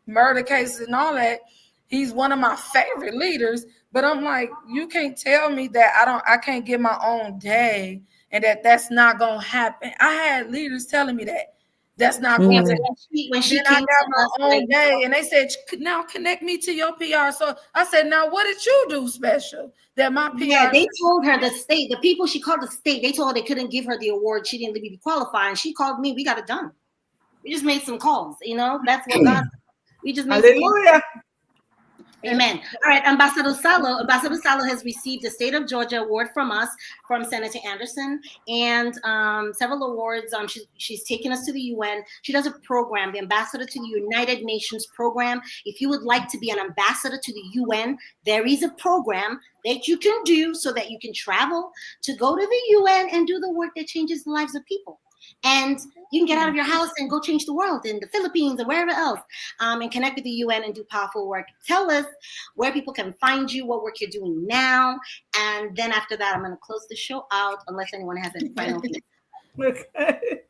murder cases, and all that. He's one of my favorite leaders, but I'm like, you can't tell me that I can't get my own day and that's not gonna happen. I had leaders telling me that's not going to happen. When she came, I got my own day, and they said, now connect me to your PR. So I said, now what did you do special that my PR? Yeah, they told her the people she called the state, they told her they couldn't give her the award. She didn't be qualified. And she called me. We got it done. We just made some calls. You know, that's what God. We just made. Hallelujah. Amen. All right, Ambassador Salo. Ambassador Salo has received the State of Georgia Award from us, from Senator Anderson, and several awards. She's taken us to the UN. She does a program, the Ambassador to the United Nations program. If you would like to be an ambassador to the UN, there is a program that you can do so that you can travel to go to the UN and do the work that changes the lives of people. And you can get out of your house and go change the world in the Philippines or wherever else, and connect with the UN and do powerful work. Tell us where people can find you, what work you're doing now. And then after that, I'm going to close the show out unless anyone has any final things. Okay.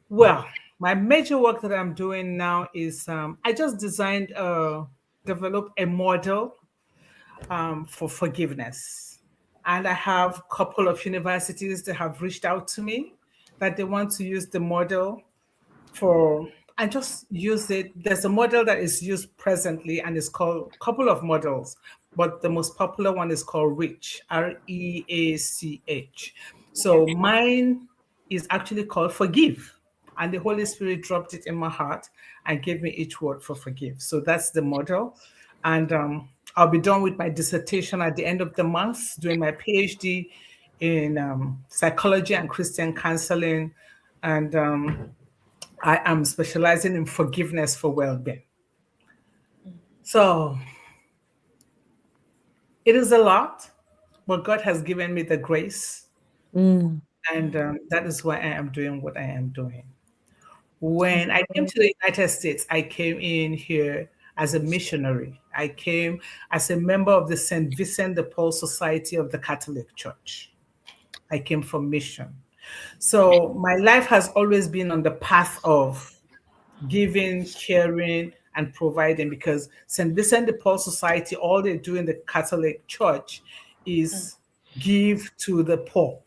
Well, my major work that I'm doing now is I just developed a model for forgiveness. And I have a couple of universities that have reached out to me that they want to use the model for, and just use it. There's a model that is used presently and it's called, a couple of models, but the most popular one is called REACH, REACH. So mine is actually called Forgive. And the Holy Spirit dropped it in my heart and gave me each word for forgive. So that's the model. And I'll be done with my dissertation at the end of the month, doing my PhD in psychology and Christian counseling. And I am specializing in forgiveness for well-being. So it is a lot, but God has given me the grace. And that is why I am doing what I am doing. When I came to the United States, I came in here as a missionary. I came as a member of the St. Vincent de Paul Society of the Catholic Church. I came from mission. So my life has always been on the path of giving, caring, and providing, because St. Vincent de Paul Society, all they do in the Catholic Church is give to the poor.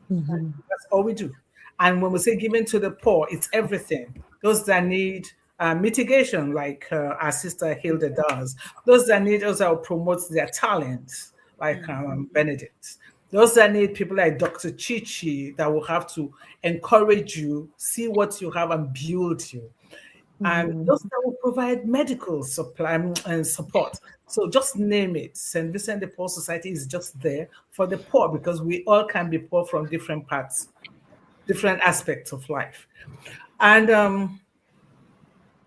That's all we do. And when we say giving to the poor, it's everything. Those that need mitigation, like our sister Hilda does. Those that need, those that promote their talents, like Bernadette. Those that need people like Dr. Chichi that will have to encourage you, see what you have and build you. And those that will provide medical supply and support. So just name it. St. Vincent de Paul Society is just there for the poor, because we all can be poor from different parts, different aspects of life. And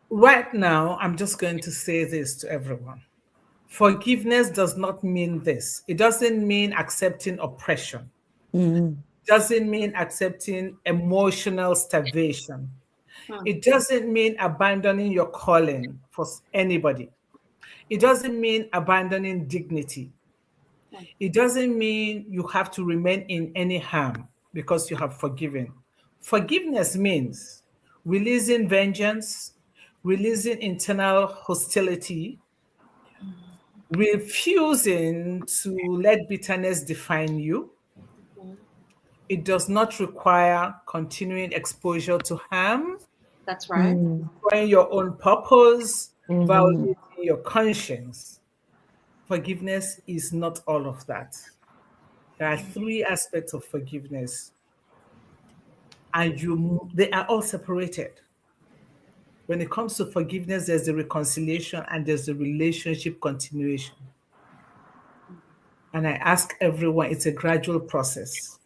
right now, I'm just going to say this to everyone. Forgiveness does not mean this. It doesn't mean accepting oppression. It doesn't mean accepting emotional starvation. It doesn't mean abandoning your calling for anybody. It doesn't mean abandoning dignity. It doesn't mean you have to remain in any harm because you have forgiven. Forgiveness means releasing vengeance, releasing internal hostility, refusing to let bitterness define you. It does not require continuing exposure to harm. That's right. Destroying your own purpose, violating your conscience. Forgiveness is not all of that. There are three aspects of forgiveness, and they are all separated. When it comes to forgiveness, there's the reconciliation and there's the relationship continuation. And I ask everyone, it's a gradual process.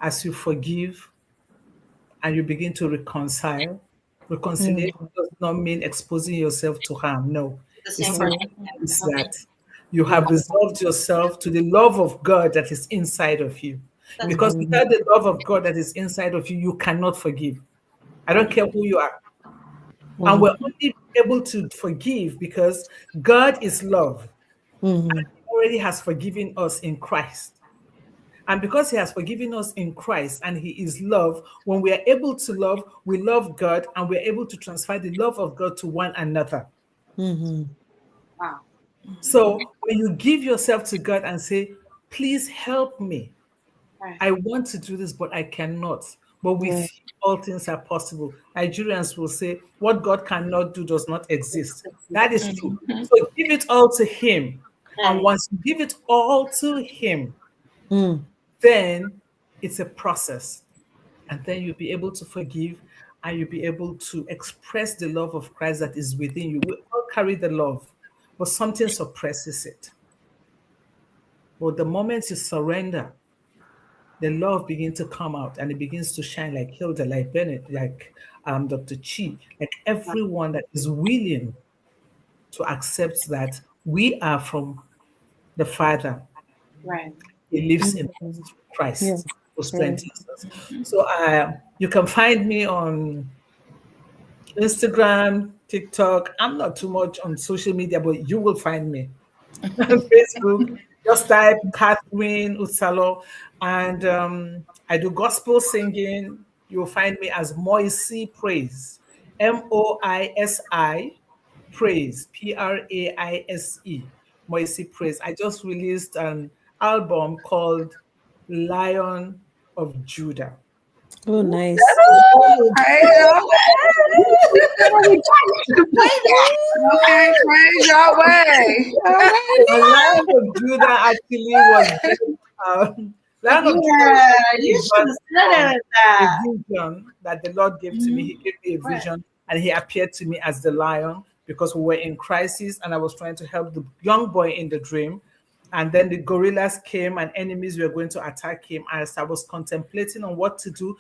As you forgive and you begin to reconcile, reconciliation does not mean exposing yourself to harm. No. It's that you have resolved yourself to the love of God that is inside of you. Because without the love of God that is inside of you, you cannot forgive. I don't care who you are. And we're only able to forgive because God is love. And He already has forgiven us in Christ. And because He has forgiven us in Christ and He is love, when we are able to love, we love God and we're able to transfer the love of God to one another. Wow. So when you give yourself to God and say, please help me. I want to do this, but I cannot. But with you, all things are possible. Nigerians will say, what God cannot do does not exist. That is true. So give it all to Him. And once you give it all to Him, then it's a process. And then you'll be able to forgive and you'll be able to express the love of Christ that is within you. We all carry the love, but something suppresses it. But the moment you surrender, the love begins to come out and it begins to shine like Hilda, like Bennett, like Dr. Chi, like everyone that is willing to accept that we are from the Father. Right. He lives in us Mhm. through Christ Yes. who strengthens us. So you can find me on Instagram, TikTok. I'm not too much on social media, but you will find me on Facebook. Just type Catherine UTSALO, and I do gospel singing. You'll find me as Moisi Praise, Moisi Praise, Praise, Moisi Praise. I just released an album called Lion of Judah. Oh, nice. Praise okay, praise your way. The Lion of Judah actually was Lion of Judah Yeah, was you should have said it a that. vision that the Lord gave to me. He gave me a Right. vision and he appeared to me as the lion because we were in crisis and I was trying to help the young boy in the dream. And then the gorillas came and enemies were going to attack him. As I was contemplating on what to do,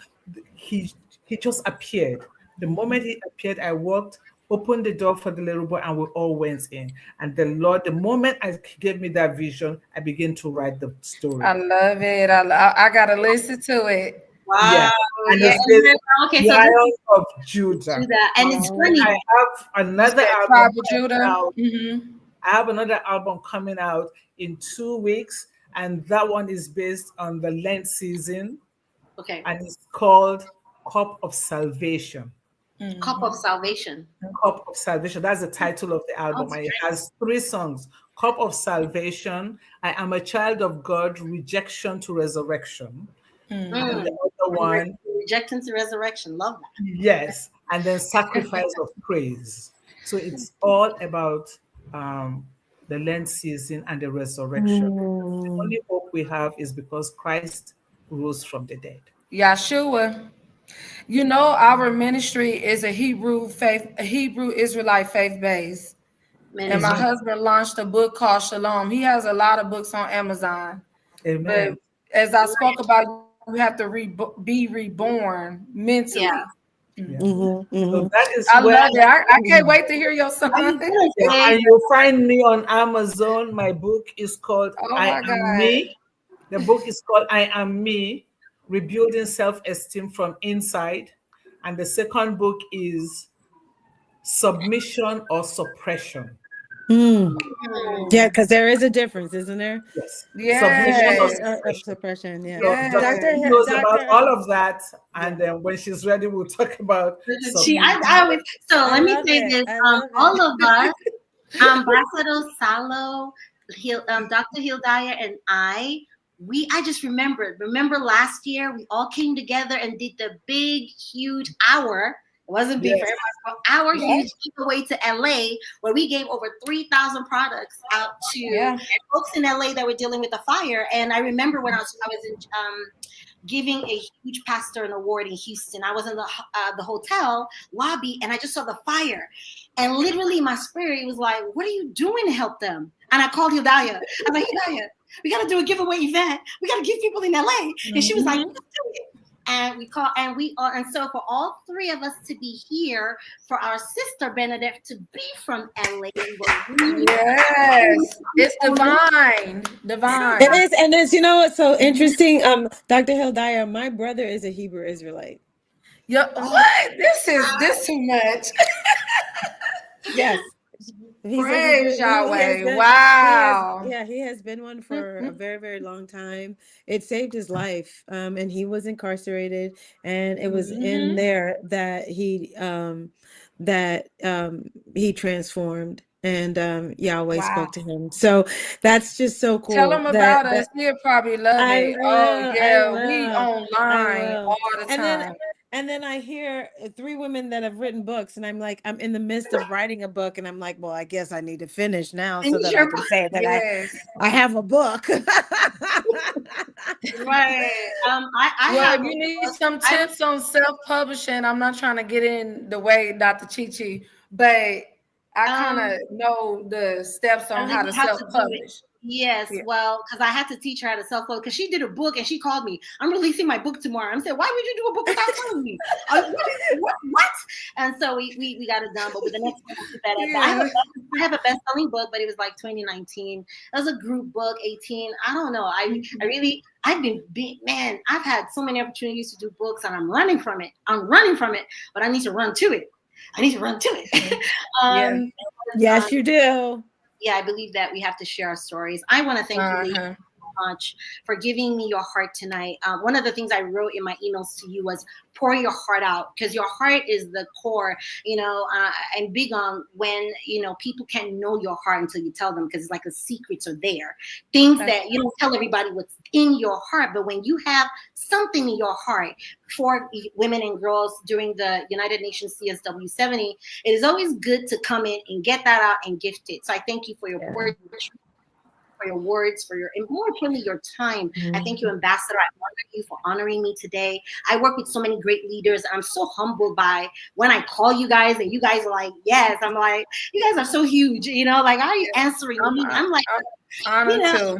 he he just appeared. The moment he appeared, I walked, opened the door for the little boy, and we all went in. And the Lord, the moment I gave me that vision, I began to write the story. I love it. I gotta listen to it. Yeah. Wow. And Yeah. it says Okay, so this Lion of is Judah. Judah, and it's Wow. funny. I have You another said album Tribe of coming Judah. out. Mm-hmm. I have another album coming out in 2 weeks, and that one is based on the Lent season, Okay, and it's called Cup of Salvation. cup of salvation. Cup of Salvation. That's the title of the album. Sounds And it has 3 songs. Cup of Salvation, I Am a Child of God, Rejection to Resurrection. And Mm. the other one, Rejecting to resurrection. Love that. yes, and then Sacrifice of Praise. So it's all about the Lent season and the resurrection. The Mm. only hope we have is because Christ rose from the dead. Yahshua. You know, our ministry is a Hebrew Israelite faith base. And my Ministry. husband launched a book called Shalom. He has a lot of books on Amazon. But Amen. as I spoke about, you have to be reborn mentally. Yeah. Yeah. Mm-hmm. So Mm-hmm. that is I where love it. I can't wait to hear your I song. was gonna yeah, say, and you'll find me on Amazon. My book is called Oh I my Am God. Me. The book is called I Am Me, Rebuilding Self-Esteem from Inside. And the second book is Submission or Suppression. Mm. Yeah, hmm, because there is a difference, isn't there? Yes. Submission or Yes. Of suppression. suppression. Yeah. So Dr. Yes. He Doctor, knows about Doctor. all of that. Yeah. And then when she's ready, we'll talk about she, submission. I always, so I let me love say it. this. I love All it. of us, Ambassador Salo, Dr. Hildiah, and I just remember last year we all came together and did the big, huge hour. It wasn't big for Yes. everybody, but our Yeah. huge giveaway to LA, where we gave over 3,000 products out to Yeah. folks in LA that were dealing with the fire. And I remember when I was in giving a huge pastor an award in Houston. I was in the hotel lobby and I just saw the fire. And literally my spirit was like, what are you doing to help them? And I called Hildiah. I was like, Hildiah, we got to do a giveaway event. We got to give people in LA. And she was like, let's do it. And we call, and we are, and so for all three of us to be here, for our sister Bernadette to be from LA, we were really Yes. It's divine. Divine. It is, and it's, you know what's so interesting? Dr. Hildiah, my brother is a Hebrew Israelite. Yeah. What? This too much. Yes. He's Praise he has Yahweh. been, Wow. he has been one for a very, very long time. It saved his life. And he was incarcerated, and it was in there that he transformed, and Yahweh Wow. spoke to him. So that's just so cool. Tell him about us. He'll probably love I it. will, Oh yeah, I we will, online all the time. And then I hear 3 women that have written books, and I'm like, I'm in the midst of writing a book, and I'm like, well, I guess I need to finish now so that I can say that Yes. I have a book. right. I Well, have if you need some tips on self-publishing, I'm not trying to get in the way, Dr. Chichi, but I kind of know the steps on how to self-publish. Yes, yeah. Well, because I had to teach her how to self-publish, because she did a book and she called me. I'm releasing my book tomorrow. I said, why would you do a book without telling me? What? And so we got it done, but with the next one, we'll do better. Yeah. I have a best-selling book, but it was like 2019. It was a group book, 18. I don't know. I've been big, man. I've had so many opportunities to do books, and I'm running from it, but I need to run to it. Yes, you do. Yeah, I believe that we have to share our stories. I want to thank you so much for giving me your heart tonight. One of the things I wrote in my emails to you was pour your heart out, because your heart is the core. I'm big on when, people can't know your heart until you tell them, because it's like the secrets are there. Things that you don't tell everybody what's in your heart, but when you have something in your heart for women and girls during the United Nations CSW70, it is always good to come in and get that out and gift it. So I thank you for your words, and more importantly, your time. I thank you, Ambassador. I honor you for honoring me today. I work with so many great leaders. I'm so humbled by when I call you guys and you guys are like, yes. I'm like, you guys are so huge, like, are you answering me? I'm like, too.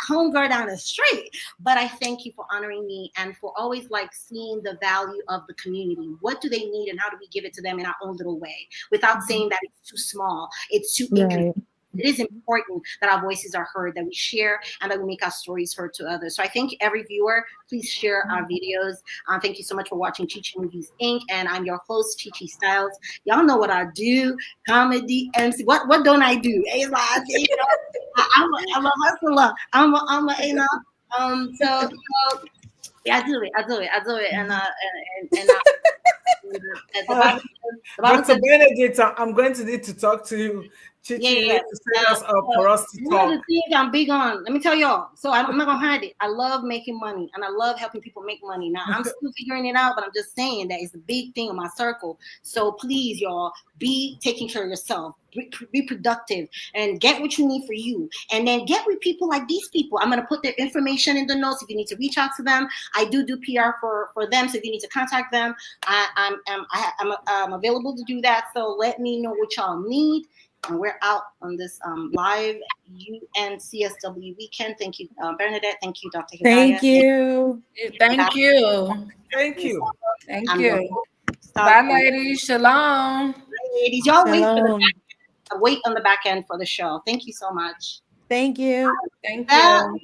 Homegirl down the street. But I thank you for honoring me and for always seeing the value of the community. What do they need and how do we give it to them in our own little way, without saying that it's too small, it's too inconvenient. It is important that our voices are heard, that we share, and that we make our stories heard to others. So I thank every viewer. Please share our videos. Thank you so much for watching CHICHIMOVIES Inc. And I'm your host, Chichi Styles. Y'all know what I do. Comedy, MC. What don't I do? I'm a hustler. Yeah, I do it. Dr. Bernadette, I'm going to need to talk to you. Chichi to set us up for us to talk. One of the things I'm big on, let me tell y'all, so I'm not gonna hide it. I love making money and I love helping people make money. Now I'm still figuring it out, but I'm just saying that it's a big thing in my circle. So please, y'all, be taking care of yourself, be productive, and get what you need for you. And then get with people like these people. I'm gonna put their information in the notes if you need to reach out to them. I do PR for them, so if you need to contact them, I'm available to do that. So let me know what y'all need. And we're out on this live UNCSW weekend. Thank you, Bernadette. Thank you, Dr. Hildiah. Thank you. Thank you. Thank you. Thank you. Bye, ladies. Shalom. Ladies, y'all wait on the back end for the show. Thank you so much. Thank you. Thank you.